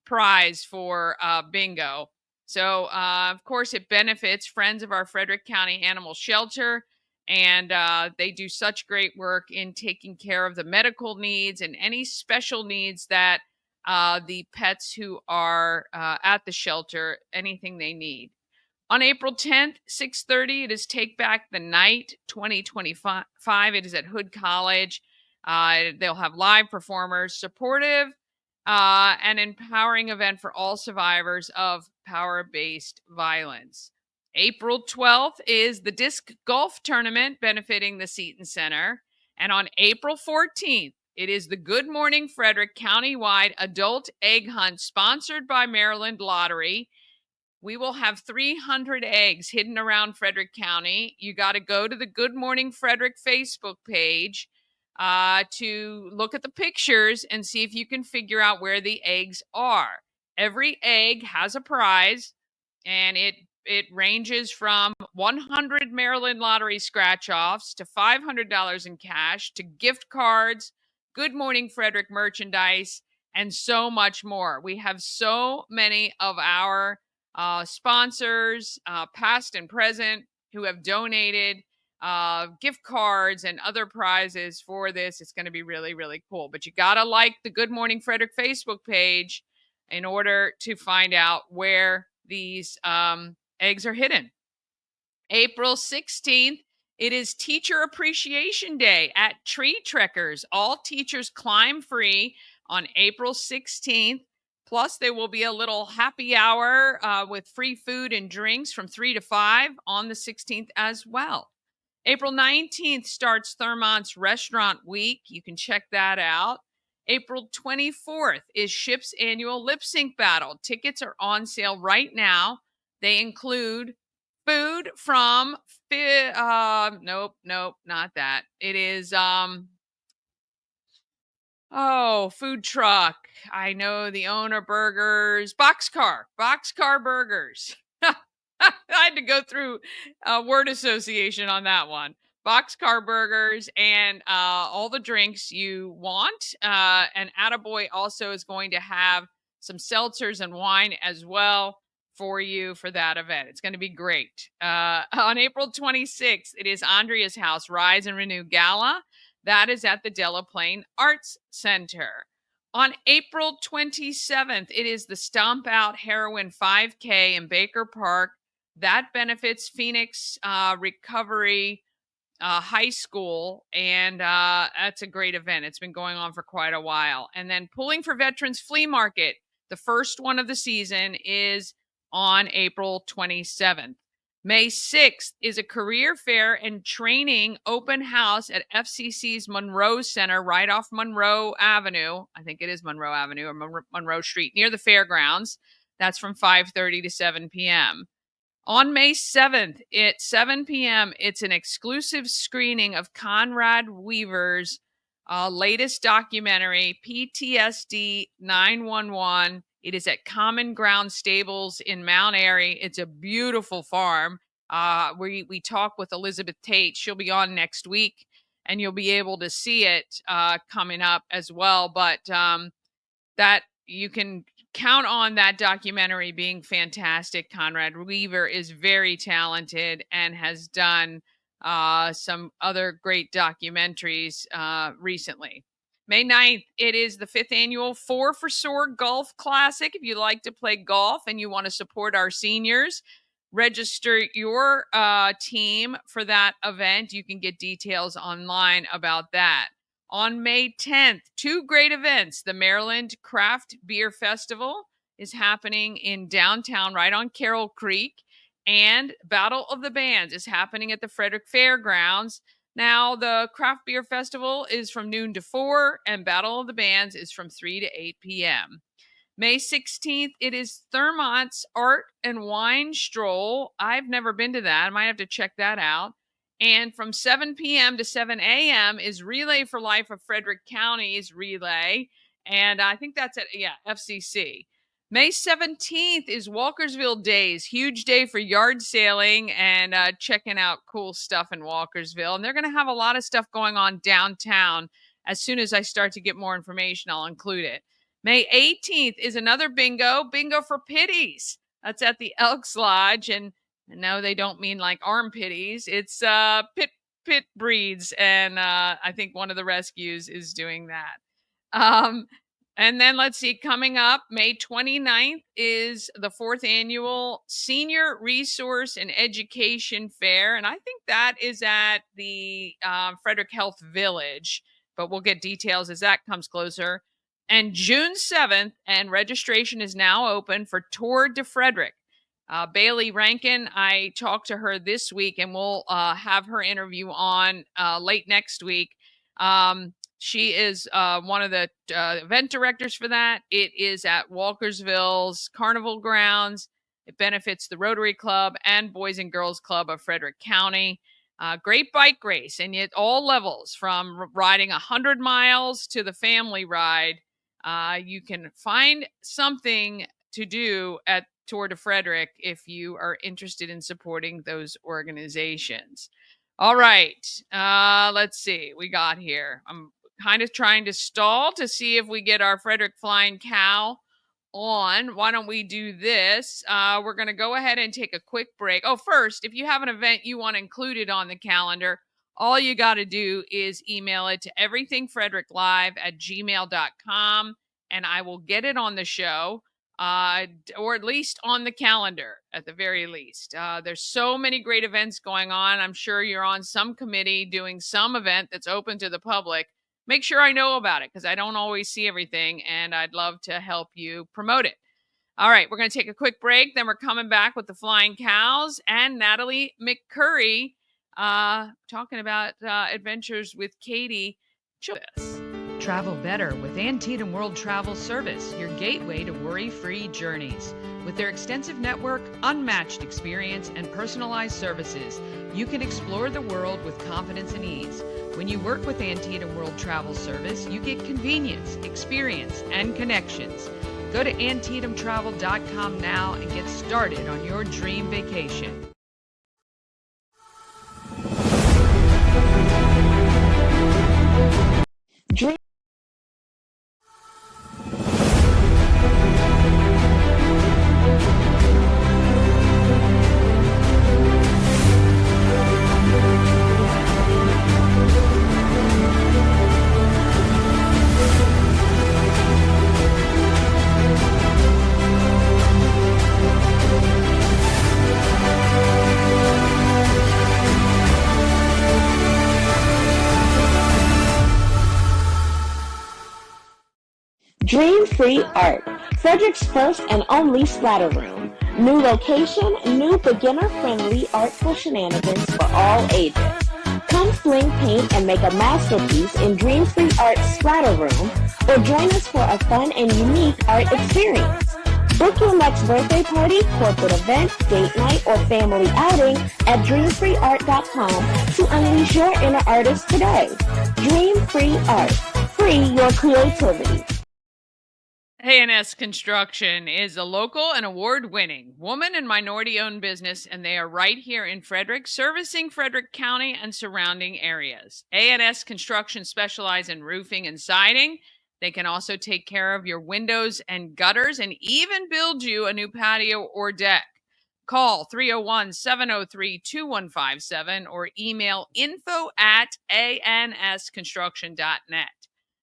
Speaker 3: prize for bingo. Of course, it benefits Friends of our Frederick County Animal Shelter. And they do such great work in taking care of the medical needs and any special needs that the pets who are at the shelter, anything they need. On April 10th, 6:30, it is Take Back the Night 2025. It is at Hood College. They'll have live performers, supportive and empowering event for all survivors of power-based violence. April 12th is the Disc Golf Tournament benefiting the Seton Center. And on April 14th, it is the Good Morning Frederick Countywide Adult Egg Hunt sponsored by Maryland Lottery. We will have 300 eggs hidden around Frederick County. You got to go to the Good Morning Frederick Facebook page to look at the pictures and see if you can figure out where the eggs are. Every egg has a prize, and it ranges from 100 Maryland Lottery scratch-offs to $500 in cash to gift cards, Good Morning Frederick merchandise, and so much more. We have so many of our sponsors, past and present, who have donated gift cards and other prizes for this. It's going to be really, really cool. But you got to like the Good Morning Frederick Facebook page in order to find out where these eggs are hidden. April 16th, it is Teacher Appreciation Day at Tree Trekkers. All teachers climb free on April 16th. Plus, there will be a little happy hour with free food and drinks from 3 to 5 on the 16th as well. April 19th starts Thurmont's Restaurant Week. You can check that out. April 24th is SHIP's annual lip sync battle. Tickets are on sale right now. They include food from nope, not that. It is food truck. I know the owner burgers, Boxcar burgers. I had to go through a word association on that one. Boxcar burgers and all the drinks you want. And Attaboy also is going to have some seltzers and wine as well for you for that event. It's going to be great. On April 26th, it is Andrea's House Rise and Renew Gala. That is at the Delaplane Arts Center. On April 27th, it is the Stomp Out Heroin 5K in Baker Park. That benefits Phoenix Recovery High School, and that's a great event. It's been going on for quite a while. And then Pulling for Veterans Flea Market, the first one of the season, is on April 27th. May 6th is a career fair and training open house at FCC's Monroe Center, right off Monroe Avenue. I think it is Monroe Avenue or Monroe Street, near the fairgrounds. That's from 5:30 to 7 p.m. On May 7th at 7 p.m., it's an exclusive screening of Conrad Weaver's latest documentary, PTSD 911. It is at Common Ground Stables in Mount Airy. It's a beautiful farm. We talk with Elizabeth Tate. She'll be on next week, and you'll be able to see it coming up as well. But that you can count on that documentary being fantastic. Conrad Weaver is very talented and has done some other great documentaries recently. May 9th, it is the 5th annual 4 for Soar Golf Classic. If you like to play golf and you want to support our seniors, register your team for that event. You can get details online about that. On May 10th, 2 great events. The Maryland Craft Beer Festival is happening in downtown, right on Carroll Creek, and Battle of the Bands is happening at the Frederick Fairgrounds. Now, the Craft Beer Festival is from noon to 4, and Battle of the Bands is from 3 to 8 p.m. May 16th, it is Thurmont's Art and Wine Stroll. I've never been to that. I might have to check that out. And from 7 p.m. to 7 a.m. is Relay for Life of Frederick County's relay. And I think that's at, FCC. May 17th is Walkersville Days. Huge day for yard sailing and checking out cool stuff in Walkersville. And they're going to have a lot of stuff going on downtown. As soon as I start to get more information, I'll include it. May 18th is another bingo for pitties. That's at the Elks Lodge. And no, they don't mean like armpitties. It's pit breeds. And I think one of the rescues is doing that. And then let's see, coming up May 29th is the 4th annual Senior Resource and Education Fair. And I think that is at the Frederick Health Village, but we'll get details as that comes closer. And June 7th, and registration is now open for Tour de Frederick. Bailey Rankin, I talked to her this week, and we'll have her interview on late next week. She is one of the event directors for that. It is at Walkersville's Carnival Grounds. It benefits the Rotary Club and Boys and Girls Club of Frederick County. Great bike race, and at all levels, from riding 100 miles to the family ride. You can find something to do at Tour de Frederick if you are interested in supporting those organizations. All right, let's see. We got here. I'm kind of trying to stall to see if we get our Frederick Flying Cow on. Why don't we do this? We're going to go ahead and take a quick break. Oh, first, if you have an event you want included on the calendar, all you got to do is email it to everythingfredericklive@gmail.com, and I will get it on the show, or at least on the calendar, at the very least. There's so many great events going on. I'm sure you're on some committee doing some event that's open to the public. Make sure I know about it, because I don't always see everything, and I'd love to help you promote it. All right, we're going to take a quick break. Then we're coming back with the Flying Cows and Natalie McCurry talking about adventures with Katie. Travel better with Antietam World Travel Service, your gateway to worry-free journeys. With their extensive network, unmatched experience, and personalized services, you can explore the world with confidence and ease. When you work with Antietam World Travel Service, you get convenience, experience, and connections. Go to AntietamTravel.com now and get started on your dream vacation.
Speaker 8: Dream Free Art, Frederick's first and only splatter room. New location, new beginner-friendly artful shenanigans for all ages. Come fling paint and make a masterpiece in Dream Free Art's splatter room, or join us for a fun and unique art experience. Book your next birthday party, corporate event, date night, or family outing at dreamfreeart.com to unleash your inner artist today. Dream Free Art. Free your creativity.
Speaker 3: A&S Construction is a local and award-winning woman and minority-owned business, and they are right here in Frederick, servicing Frederick County and surrounding areas. A&S Construction specializes in roofing and siding. They can also take care of your windows and gutters and even build you a new patio or deck. Call 301-703-2157 or email info@ansconstruction.net.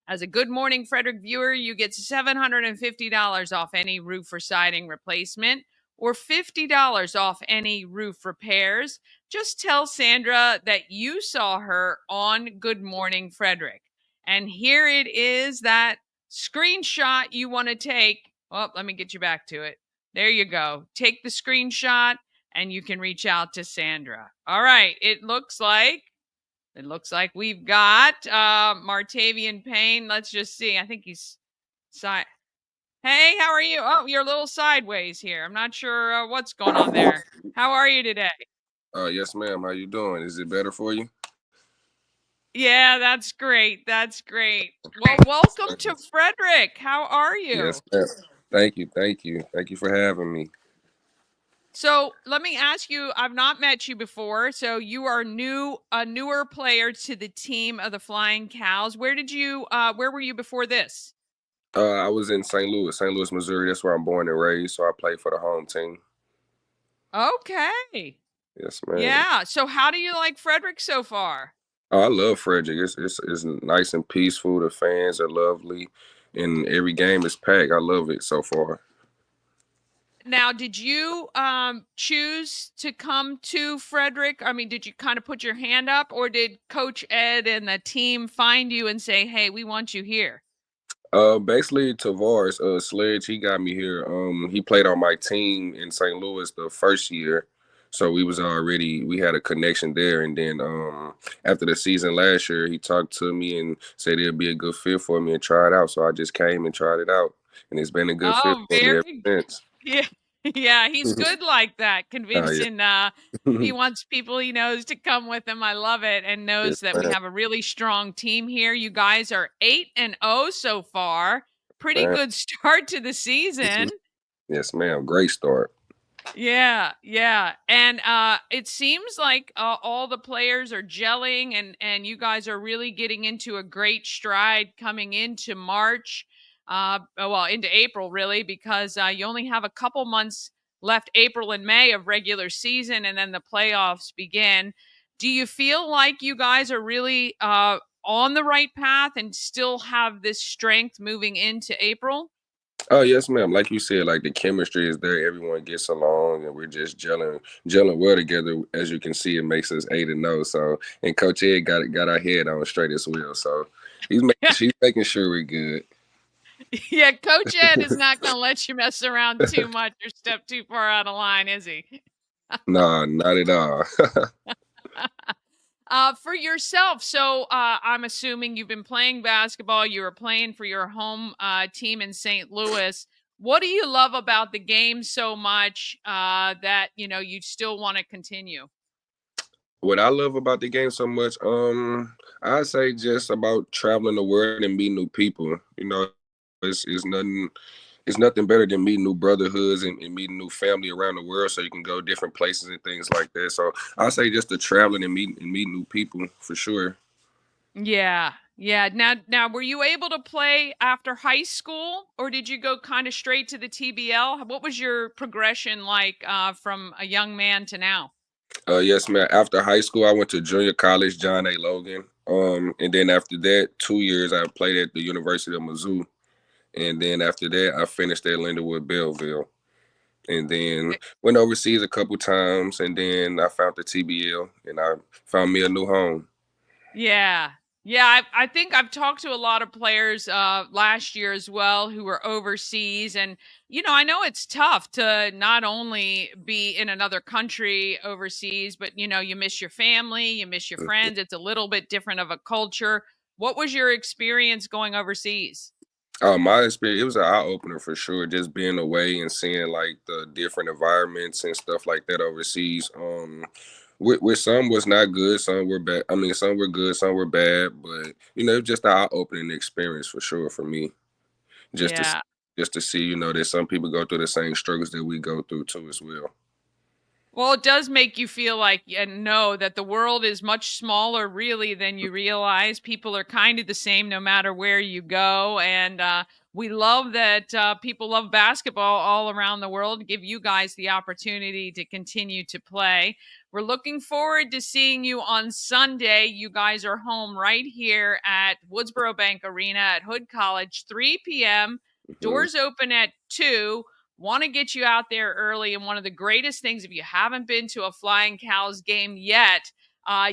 Speaker 3: As a Good Morning Frederick viewer, you get $750 off any roof or siding replacement or $50 off any roof repairs. Just tell Sandra that you saw her on Good Morning Frederick. And here it is, that screenshot you want to take. Well, let me get you back to it. There you go. Take the screenshot and you can reach out to Sandra. All right. It looks like we've got Martavian Payne. Let's just see. I think he's side. Hey, how are you? Oh, you're a little sideways here. I'm not sure what's going on there. How are you today?
Speaker 9: Yes, ma'am. How you doing? Is it better for you?
Speaker 3: Yeah, that's great. That's great. Well, welcome to Frederick. How are
Speaker 9: Yes,
Speaker 3: you?
Speaker 9: ma'am. Thank you. Thank you. Thank you for having me.
Speaker 3: So let me ask you, I've not met you before. So you are a newer player to the team of the Flying Cows. Where were you before this?
Speaker 9: I was in St. Louis, Missouri. That's where I'm born and raised. So I play for the home team.
Speaker 3: Okay.
Speaker 9: Yes, ma'am.
Speaker 3: Yeah. So how do you like Frederick so far?
Speaker 9: Oh, I love Frederick. It's nice and peaceful. The fans are lovely, and every game is packed. I love it so far.
Speaker 3: Now, did you choose to come to Frederick? I mean, did you kind of put your hand up, or did Coach Ed and the team find you and say, "Hey, we want you here"?
Speaker 9: Basically Tavares, Sledge, he got me here. He played on my team in St. Louis the first year. So we had a connection there. And then after the season last year, he talked to me and said it'd be a good fit for me and try it out. So I just came and tried it out. And it's been a good fit
Speaker 3: Oh,
Speaker 9: for me ever
Speaker 3: very
Speaker 9: since.
Speaker 3: yeah. Yeah, he's good like that,
Speaker 9: Oh yeah.
Speaker 3: convincing he wants people he knows to come with him. I love it, and
Speaker 9: Yes,
Speaker 3: knows that we
Speaker 9: ma'am.
Speaker 3: have a really strong team here. You guys are 8-0 so far. Pretty
Speaker 9: Ma'am.
Speaker 3: good start to the season.
Speaker 9: Yes, ma'am. Great start.
Speaker 3: Yeah, yeah. And it seems like all the players are gelling, and you guys are really getting into a great stride coming into March. Well, into April really, because you only have a couple months left, April and May, of regular season, and then the playoffs begin. Do you feel like you guys are really on the right path and still have this strength moving into April?
Speaker 9: Oh yes, ma'am. Like you said, like the chemistry is there. Everyone gets along, and we're just gelling well together. As you can see, it makes us 8-0. So, and Coach Ed got our head on straight as well. So, she's making sure we're good.
Speaker 3: Yeah, Coach Ed is not going to let you mess around too much or step too far out of line, is he?
Speaker 9: Nah, not at all.
Speaker 3: For yourself, so I'm assuming you've been playing basketball. You were playing for your home team in St. Louis. What do you love about the game so much that you still want to continue?
Speaker 9: What I love about the game so much, I say just about traveling the world and meeting new people. It's nothing. It's nothing better than meeting new brotherhoods and meeting new family around the world, so you can go different places and things like that. So I say just the traveling and meet new people for sure.
Speaker 3: Yeah, yeah. Now, were you able to play after high school, or did you go kind of straight to the TBL? What was your progression like from a young man to now?
Speaker 9: Yes, man. After high school, I went to junior college, John A. Logan. And then after that, 2 years I played at the University of Mizzou. And then after that, I finished at Lindenwood Belleville. And then went overseas a couple times. And then I found the TBL, and I found me a new home.
Speaker 3: Yeah. Yeah, I think I've talked to a lot of players last year as well who were overseas. And, I know it's tough to not only be in another country overseas, but, you miss your family, you miss your friends. It's a little bit different of a culture. What was your experience going overseas?
Speaker 9: My experience, it was an eye opener for sure. Just being away and seeing like the different environments and stuff like that overseas. With some was not good, some were bad. I mean, some were good, some were bad. But it was just an eye opening experience for sure for me. Just to
Speaker 3: Yeah.
Speaker 9: just to see, that some people go through the same struggles that we go through too as well.
Speaker 3: Well, it does make you feel like and know that the world is much smaller, really, than you realize. People are kind of the same no matter where you go. And we love that people love basketball all around the world, give you guys the opportunity to continue to play. We're looking forward to seeing you on Sunday. You guys are home right here at Woodsboro Bank Arena at Hood College, 3 p.m.
Speaker 9: Mhm.
Speaker 3: Doors open at 2. Want to get you out there early. And one of the greatest things, if you haven't been to a Flying Cows game yet,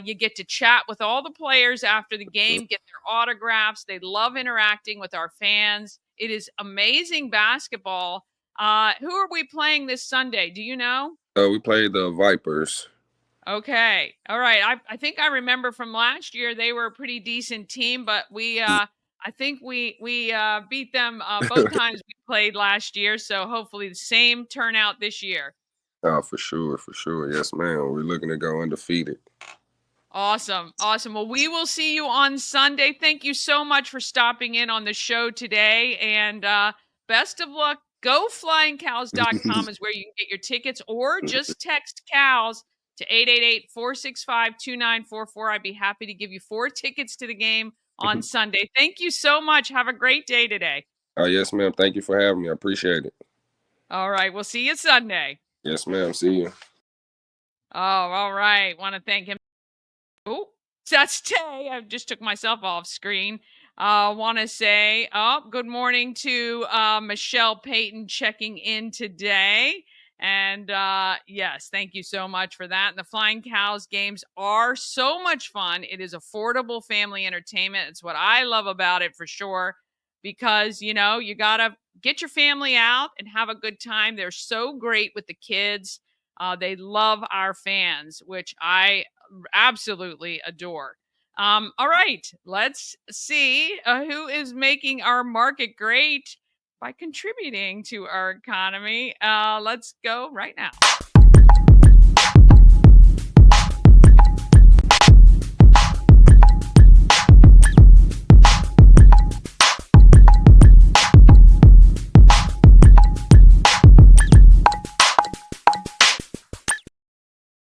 Speaker 3: you get to chat with all the players after the game, get their autographs. They love interacting with our fans. It is amazing basketball. Who are we playing this Sunday? Do you know?
Speaker 9: We played the Vipers.
Speaker 3: Okay. All right. I think I remember from last year they were a pretty decent team, but I think we beat them both times we played last year, so hopefully the same turnout this year.
Speaker 9: Oh, for sure, for sure. Yes, ma'am. We're looking to go undefeated.
Speaker 3: Awesome. Awesome. Well, we will see you on Sunday. Thank you so much for stopping in on the show today, and best of luck. GoFlyingCows.com is where you can get your tickets, or just text cows to 888-465-2944. I'd be happy to give you 4 tickets to the game on Sunday. Thank you so much. Have a great day today.
Speaker 9: Oh, yes, ma'am. Thank you for having me. I appreciate it.
Speaker 3: All right. We'll see you Sunday.
Speaker 9: Yes, ma'am. See you.
Speaker 3: Oh, all right. Want to thank him. Oh, that's Tay. I just took myself off screen. Want to say, good morning to Michelle Payton checking in today. And yes, thank you so much for that. And the Flying Cows games are so much fun. It is affordable family entertainment. It's what I love about it for sure. Because, you got to get your family out and have a good time. They're so great with the kids. They love our fans, which I absolutely adore. All right, let's see who is making our market great by contributing to our economy. Let's go right now.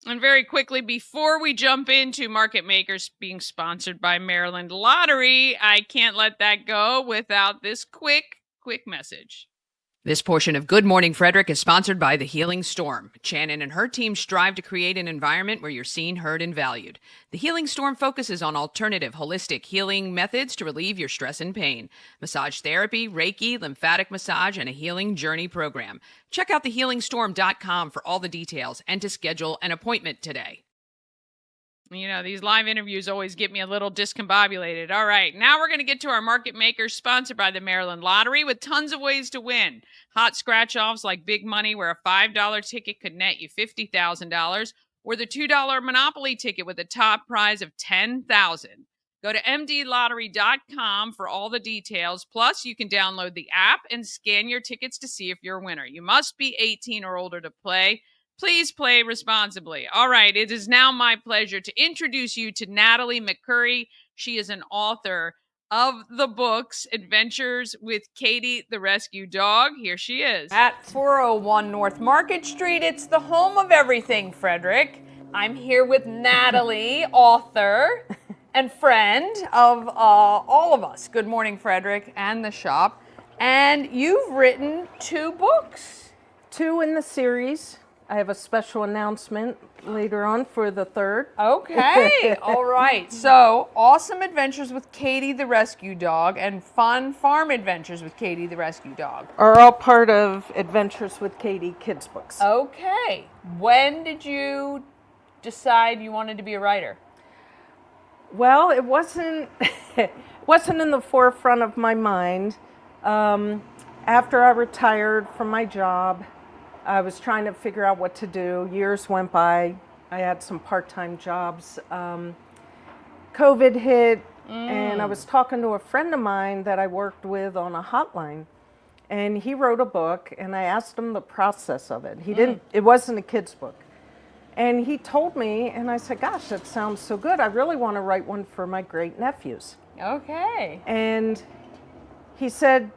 Speaker 3: And very quickly, before we jump into Market Makers being sponsored by Maryland Lottery, I can't let that go without this quick message. This portion of Good Morning Frederick is sponsored by The Healing Storm. Shannon and her team strive to create an environment where you're seen, heard, and valued. The Healing Storm focuses on alternative, holistic healing methods to relieve your stress and pain. Massage therapy, Reiki, lymphatic massage, and a healing journey program. Check out thehealingstorm.com for all the details and to schedule an appointment today. These live interviews always get me a little discombobulated. All right, now we're going to get to our Market Makers sponsored by the Maryland Lottery with tons of ways to win. Hot scratch-offs like Big Money, where a $5 ticket could net you $50,000, or the $2 Monopoly ticket with a top prize of $10,000. Go to mdlottery.com for all the details. Plus, you can download the app and scan your tickets to see if you're a winner. You must be 18 or older to play. Please play responsibly. All right, it is now my pleasure to introduce you to Natalie McCurry. She is an author of the books Adventures with Katie the Rescue Dog. Here she is. At 401 North Market Street, it's the home of everything, Frederick. I'm here with Natalie, author and friend of all of us, Good Morning Frederick and the shop. And you've written 2 books.
Speaker 10: 2 in the series. I have a special announcement later on for the 3rd.
Speaker 3: Okay, all right. So, Awesome Adventures with Katie the Rescue Dog and Fun Farm Adventures with Katie the Rescue Dog
Speaker 10: are all part of Adventures with Katie kids books.
Speaker 3: Okay. When did you decide you wanted to be a writer?
Speaker 10: Well, it wasn't in the forefront of my mind. After I retired from my job, I was trying to figure out what to do. Years went by. I had some part-time jobs. COVID hit, and I was talking to a friend of mine that I worked with on a hotline, and he wrote a book, and I asked him the process of it. It wasn't a kid's book. And he told me, and I said, gosh, that sounds so good. I really want to write one for my great nephews.
Speaker 3: Okay.
Speaker 10: And he said,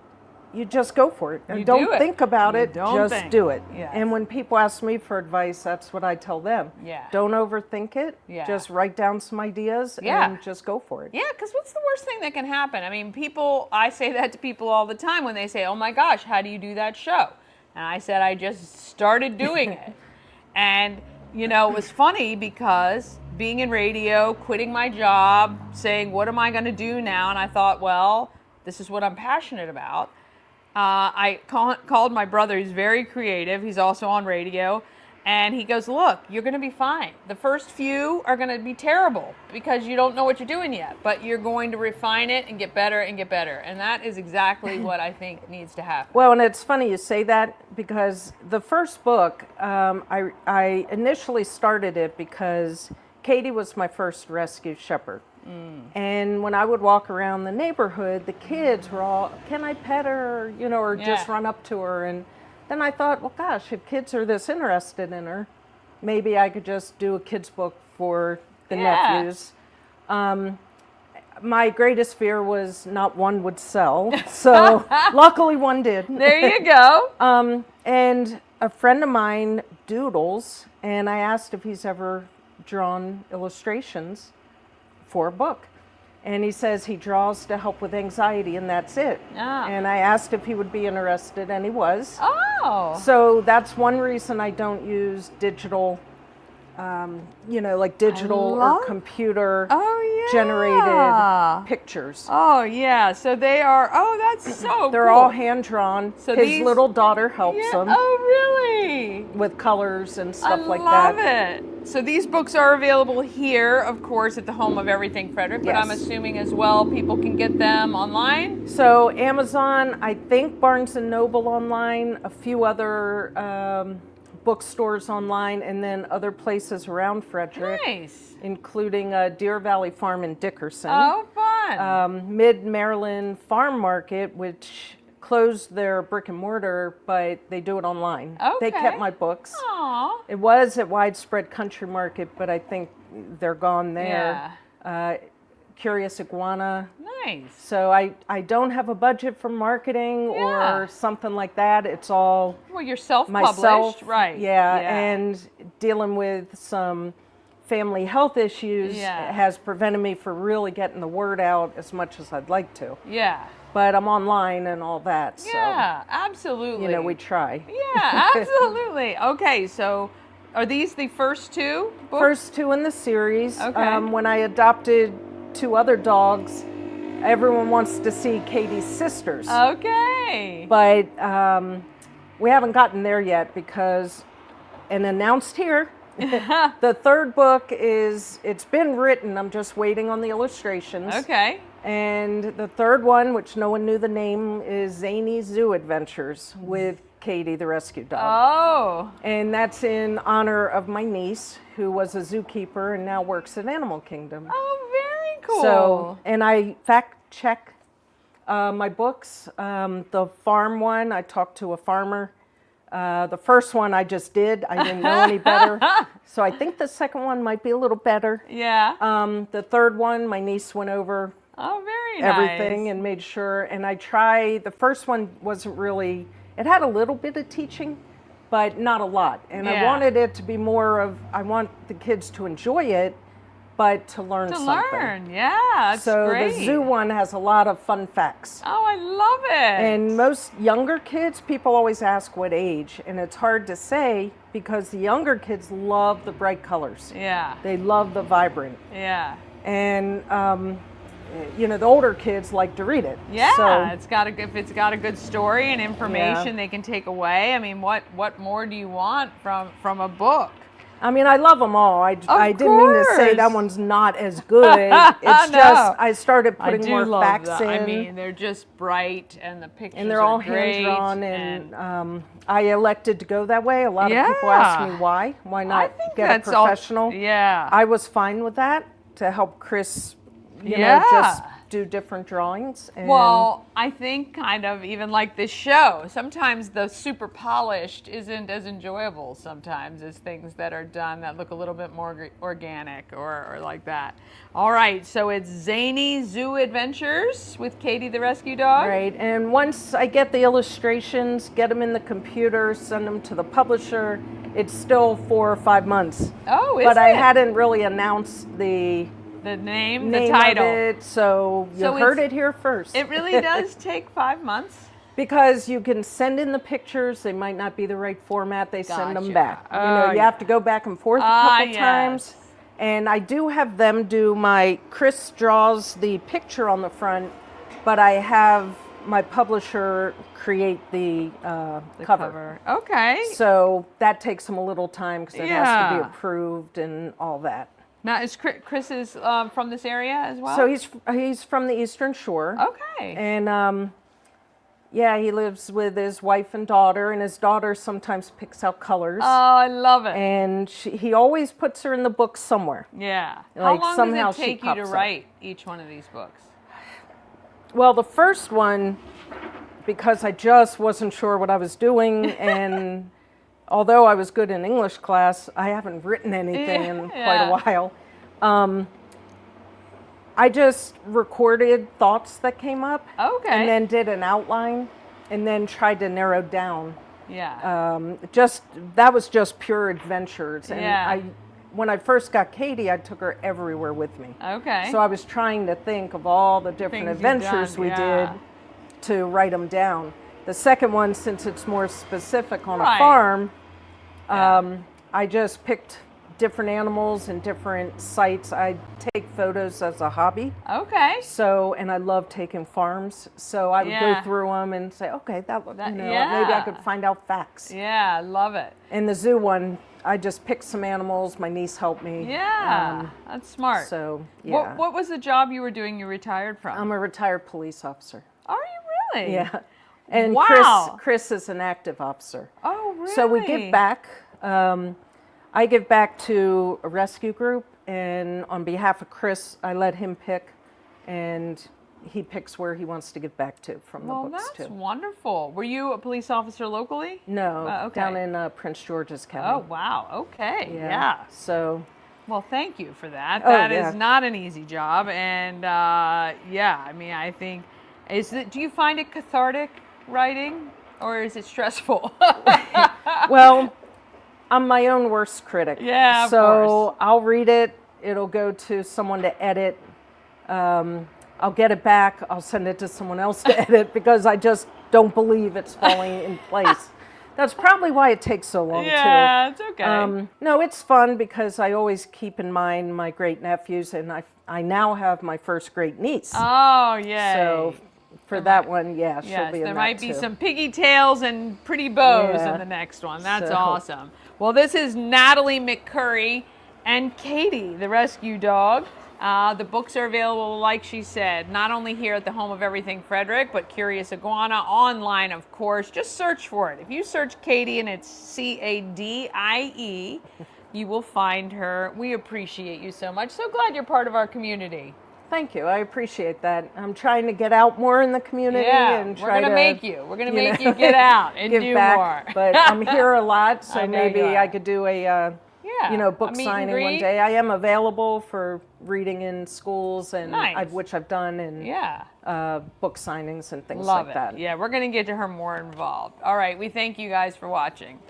Speaker 10: you just go for it.
Speaker 3: You
Speaker 10: Don't
Speaker 3: do it.
Speaker 10: think about
Speaker 3: You
Speaker 10: it,
Speaker 3: don't
Speaker 10: just
Speaker 3: think.
Speaker 10: do it.
Speaker 3: Yes.
Speaker 10: And when people ask me for advice, that's what I tell them.
Speaker 3: Yeah.
Speaker 10: Don't overthink it.
Speaker 3: Yeah.
Speaker 10: Just write down some ideas
Speaker 3: Yeah.
Speaker 10: and just go for it.
Speaker 3: Yeah, because what's the worst thing that can happen? I mean, I say that to people all the time when they say, oh my gosh, how do you do that show? And I said, I just started doing it. And, you know, it was funny because being in radio, quitting my job, saying, what am I going to do now? And I thought, well, this is what I'm passionate about. I called my brother. He's very creative. He's also on radio. And he goes, look, you're going to be fine. The first few are going to be terrible because you don't know what you're doing yet. But you're going to refine it and get better and get better. And that is exactly what I think needs to happen.
Speaker 10: Well, and it's funny you say that because the first book, I initially started it because Katie was my first rescue shepherd. And when I would walk around the neighborhood, the kids were all, can I pet her, you know, or just run up to her. And then I thought, well, gosh, if kids are this interested in her, maybe I could just do a kid's book for the nephews. My greatest fear was not one would sell. So luckily one did.
Speaker 3: There you go.
Speaker 10: And a friend of mine doodles, and I asked if he's ever drawn illustrations for a book. And he says he draws to help with anxiety, and that's it. And I asked if he would be interested, and he was.
Speaker 3: Oh.
Speaker 10: So that's one reason I don't use digital, you know, like digital or computer generated pictures.
Speaker 3: Oh, yeah. So they are, that's so
Speaker 10: They're
Speaker 3: cool.
Speaker 10: all hand drawn.
Speaker 3: So
Speaker 10: his
Speaker 3: these-
Speaker 10: little daughter helps him
Speaker 3: Oh, really?
Speaker 10: with colors and stuff like
Speaker 3: I
Speaker 10: that.
Speaker 3: love it. So these books are available here, of course, at the home of Everything Frederick, but I'm
Speaker 10: Yes.
Speaker 3: assuming as well people can get them online.
Speaker 10: So Amazon, I think Barnes & Noble online, a few other bookstores online, and then other places around Frederick,
Speaker 3: Nice.
Speaker 10: including Deer Valley Farm in Dickerson.
Speaker 3: Oh, fun.
Speaker 10: Mid-Maryland Farm Market, which closed their brick and mortar, but they do it online. They
Speaker 3: Okay.
Speaker 10: kept my books.
Speaker 3: Aw.
Speaker 10: It was at Widespread Country Market, but I think they're gone there. Curious Iguana.
Speaker 3: Nice.
Speaker 10: So I don't have a budget for marketing or something like that. It's all
Speaker 3: Well, you're self-published,
Speaker 10: myself.
Speaker 3: right?
Speaker 10: Yeah, and dealing with some family health issues has prevented me from really getting the word out as much as I'd like to.
Speaker 3: Yeah.
Speaker 10: But I'm online and all that, so
Speaker 3: Yeah, absolutely.
Speaker 10: you know, we try.
Speaker 3: Yeah, absolutely. Okay, so are these the first two books?
Speaker 10: First two in the series.
Speaker 3: Okay.
Speaker 10: When I adopted two other dogs, everyone wants to see Katie's sisters.
Speaker 3: Okay.
Speaker 10: But we haven't gotten there yet because, and announced here, the third book it's been written, I'm just waiting on the illustrations.
Speaker 3: Okay.
Speaker 10: And the third one, which no one knew the name, is Zany Zoo Adventures with Katie, the rescue dog.
Speaker 3: Oh.
Speaker 10: And that's in honor of my niece, who was a zookeeper and now works at Animal Kingdom.
Speaker 3: Oh, very cool.
Speaker 10: So, and I fact check my books. The farm one, I talked to a farmer. The first one I just did. I didn't know any better. So I think the second one might be a little better.
Speaker 3: Yeah.
Speaker 10: The third one, my niece went over
Speaker 3: Oh, very nice.
Speaker 10: everything and made sure. And the first one wasn't really, it had a little bit of teaching, but not a lot. And I wanted it to be more of, I want the kids to enjoy it, but to learn something.
Speaker 3: Yeah, that's
Speaker 10: So
Speaker 3: great.
Speaker 10: the zoo one has a lot of fun facts.
Speaker 3: Oh, I love it.
Speaker 10: And most younger kids, people always ask what age, and it's hard to say because the younger kids love the bright colors.
Speaker 3: Yeah.
Speaker 10: They love the vibrant.
Speaker 3: Yeah.
Speaker 10: And you know, the older kids like to read it.
Speaker 3: Yeah,
Speaker 10: So,
Speaker 3: if it's got a good story and information they can take away. I mean, what more do you want from a book?
Speaker 10: I mean, I love them all. I didn't mean to say
Speaker 3: course.
Speaker 10: that one's not as good. It's
Speaker 3: No.
Speaker 10: just I started
Speaker 3: I
Speaker 10: putting
Speaker 3: do
Speaker 10: more
Speaker 3: love
Speaker 10: facts
Speaker 3: that.
Speaker 10: in.
Speaker 3: I mean, they're just bright and the pictures
Speaker 10: and they're all
Speaker 3: are great.
Speaker 10: hand drawn, and I elected to go that way. A lot of people ask me why. Why
Speaker 3: I
Speaker 10: not
Speaker 3: think
Speaker 10: get
Speaker 3: that's
Speaker 10: a professional?
Speaker 3: Yeah.
Speaker 10: I was fine with that to help Chris, you know, just do different drawings. And
Speaker 3: Well, I think kind of even like this show, sometimes the super polished isn't as enjoyable sometimes as things that are done that look a little bit more organic or like that. All right, so it's Zany Zoo Adventures with Katie the Rescue Dog.
Speaker 10: right, and once I get the illustrations, get them in the computer, send them to the publisher, it's still 4 or 5 months.
Speaker 3: Oh, is
Speaker 10: but I
Speaker 3: it?
Speaker 10: hadn't really announced the
Speaker 3: name, the title.
Speaker 10: of it, so you heard it here first.
Speaker 3: It really does take 5 months.
Speaker 10: Because you can send in the pictures, they might not be the right format, they send them
Speaker 3: Gotcha.
Speaker 10: back. You have to go back and forth a couple times. And I do have them do Chris draws the picture on the front, but I have my publisher create the cover.
Speaker 3: Okay.
Speaker 10: So that takes them a little time because it has to be
Speaker 3: Yeah.
Speaker 10: approved and all that.
Speaker 3: Now, is Chris is from this area as well?
Speaker 10: So he's from the Eastern Shore.
Speaker 3: Okay.
Speaker 10: And yeah, he lives with his wife and daughter, and his daughter sometimes picks out colors.
Speaker 3: Oh, I love it.
Speaker 10: And he always puts her in the book somewhere.
Speaker 3: Yeah.
Speaker 10: Like
Speaker 3: How long
Speaker 10: somehow
Speaker 3: does it
Speaker 10: she
Speaker 3: take you to
Speaker 10: pops up.
Speaker 3: write each one of these books?
Speaker 10: Well, the first one, because I just wasn't sure what I was doing, and although I was good in English class, I haven't written anything in quite a while. I just recorded thoughts that came up.
Speaker 3: Okay.
Speaker 10: And then did an outline, and then tried to narrow down.
Speaker 3: Yeah.
Speaker 10: That was just pure adventures. And
Speaker 3: Yeah.
Speaker 10: when I first got Katie, I took her everywhere with me.
Speaker 3: Okay.
Speaker 10: So I was trying to think of all the different
Speaker 3: Things you've
Speaker 10: adventures
Speaker 3: done,
Speaker 10: we
Speaker 3: yeah.
Speaker 10: did to write them down. The second one, since it's more specific on
Speaker 3: Right.
Speaker 10: a farm, I just picked different animals and different sites. I take photos as a hobby.
Speaker 3: Okay.
Speaker 10: So, and I love taking farms. So I would
Speaker 3: Yeah.
Speaker 10: go through them and say, okay, maybe I
Speaker 3: yeah.
Speaker 10: could find out facts.
Speaker 3: Yeah, I love it.
Speaker 10: And the zoo one, I just picked some animals. My niece helped me.
Speaker 3: Yeah, that's smart.
Speaker 10: So, yeah.
Speaker 3: What was the job you were doing you retired from?
Speaker 10: I'm a retired police officer.
Speaker 3: Are you really?
Speaker 10: Yeah. And
Speaker 3: Wow.
Speaker 10: Chris is an active officer.
Speaker 3: Oh, really?
Speaker 10: So we give back. I give back to a rescue group, and on behalf of Chris, I let him pick, and he picks where he wants to give back to from the books
Speaker 3: that's
Speaker 10: too.
Speaker 3: wonderful. Were you a police officer locally?
Speaker 10: No,
Speaker 3: okay.
Speaker 10: down in Prince George's County.
Speaker 3: Oh, wow. Okay. Yeah.
Speaker 10: So,
Speaker 3: Well, thank you for that.
Speaker 10: Oh,
Speaker 3: That
Speaker 10: yeah.
Speaker 3: is not an easy job. And yeah, I mean, I think, do you find it cathartic writing, or is it stressful?
Speaker 10: well, I'm my own worst critic.
Speaker 3: Yeah, of
Speaker 10: so
Speaker 3: course.
Speaker 10: I'll read it. It'll go to someone to edit. I'll get it back. I'll send it to someone else to edit because I just don't believe it's falling in place. That's probably why it takes so long,
Speaker 3: Yeah,
Speaker 10: too.
Speaker 3: it's okay.
Speaker 10: No, it's fun because I always keep in mind my great nephews, and I now have my first great niece.
Speaker 3: Oh, yeah.
Speaker 10: So for that one, yeah, she'll
Speaker 3: Yes,
Speaker 10: be in
Speaker 3: there
Speaker 10: that
Speaker 3: might be
Speaker 10: too.
Speaker 3: some piggy tails and pretty bows
Speaker 10: Yeah.
Speaker 3: in the next one. That's
Speaker 10: So-
Speaker 3: awesome. Well, this is Natalie McCurry and Katie, the rescue dog. The books are available, like she said, not only here at the home of Everything Frederick, but Curious Iguana online, of course. Just search for it. If you search Katie and it's Cadie, you will find her. We appreciate you so much. So glad you're part of our community.
Speaker 10: Thank you. I appreciate that. I'm trying to get out more in the community and
Speaker 3: we're
Speaker 10: try
Speaker 3: gonna
Speaker 10: to
Speaker 3: make you. We're gonna make
Speaker 10: know,
Speaker 3: you get out and
Speaker 10: give
Speaker 3: do
Speaker 10: back.
Speaker 3: more.
Speaker 10: But I'm here a lot, so
Speaker 3: I know you
Speaker 10: maybe
Speaker 3: are.
Speaker 10: I could do a book
Speaker 3: a meet and
Speaker 10: signing one
Speaker 3: greet.
Speaker 10: day. I am available for reading in schools and
Speaker 3: Nice.
Speaker 10: which I've done, and book signings and things
Speaker 3: Love
Speaker 10: like
Speaker 3: it.
Speaker 10: that.
Speaker 3: Yeah, we're going to get to her more involved. All right, we thank you guys for watching.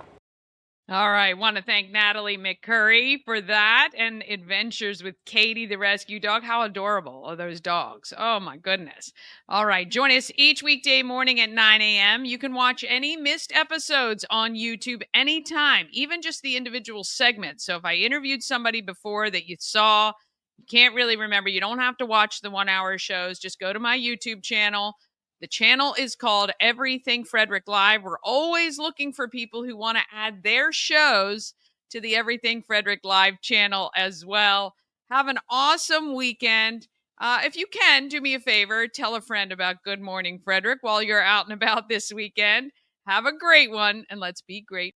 Speaker 3: All right, want to thank Natalie McCurry for that and Adventures with Katie the Rescue Dog. How adorable are those dogs? Oh my goodness. All right, join us each weekday morning at 9 a.m. You can watch any missed episodes on YouTube anytime, even just the individual segments. So if I interviewed somebody before that you saw, you can't really remember, you don't have to watch the 1 hour shows. Just go to my YouTube channel. The channel is called Everything Frederick Live. We're always looking for people who want to add their shows to the Everything Frederick Live channel as well. Have an awesome weekend. If you can, do me a favor, tell a friend about Good Morning Frederick while you're out and about this weekend. Have a great one, and let's be great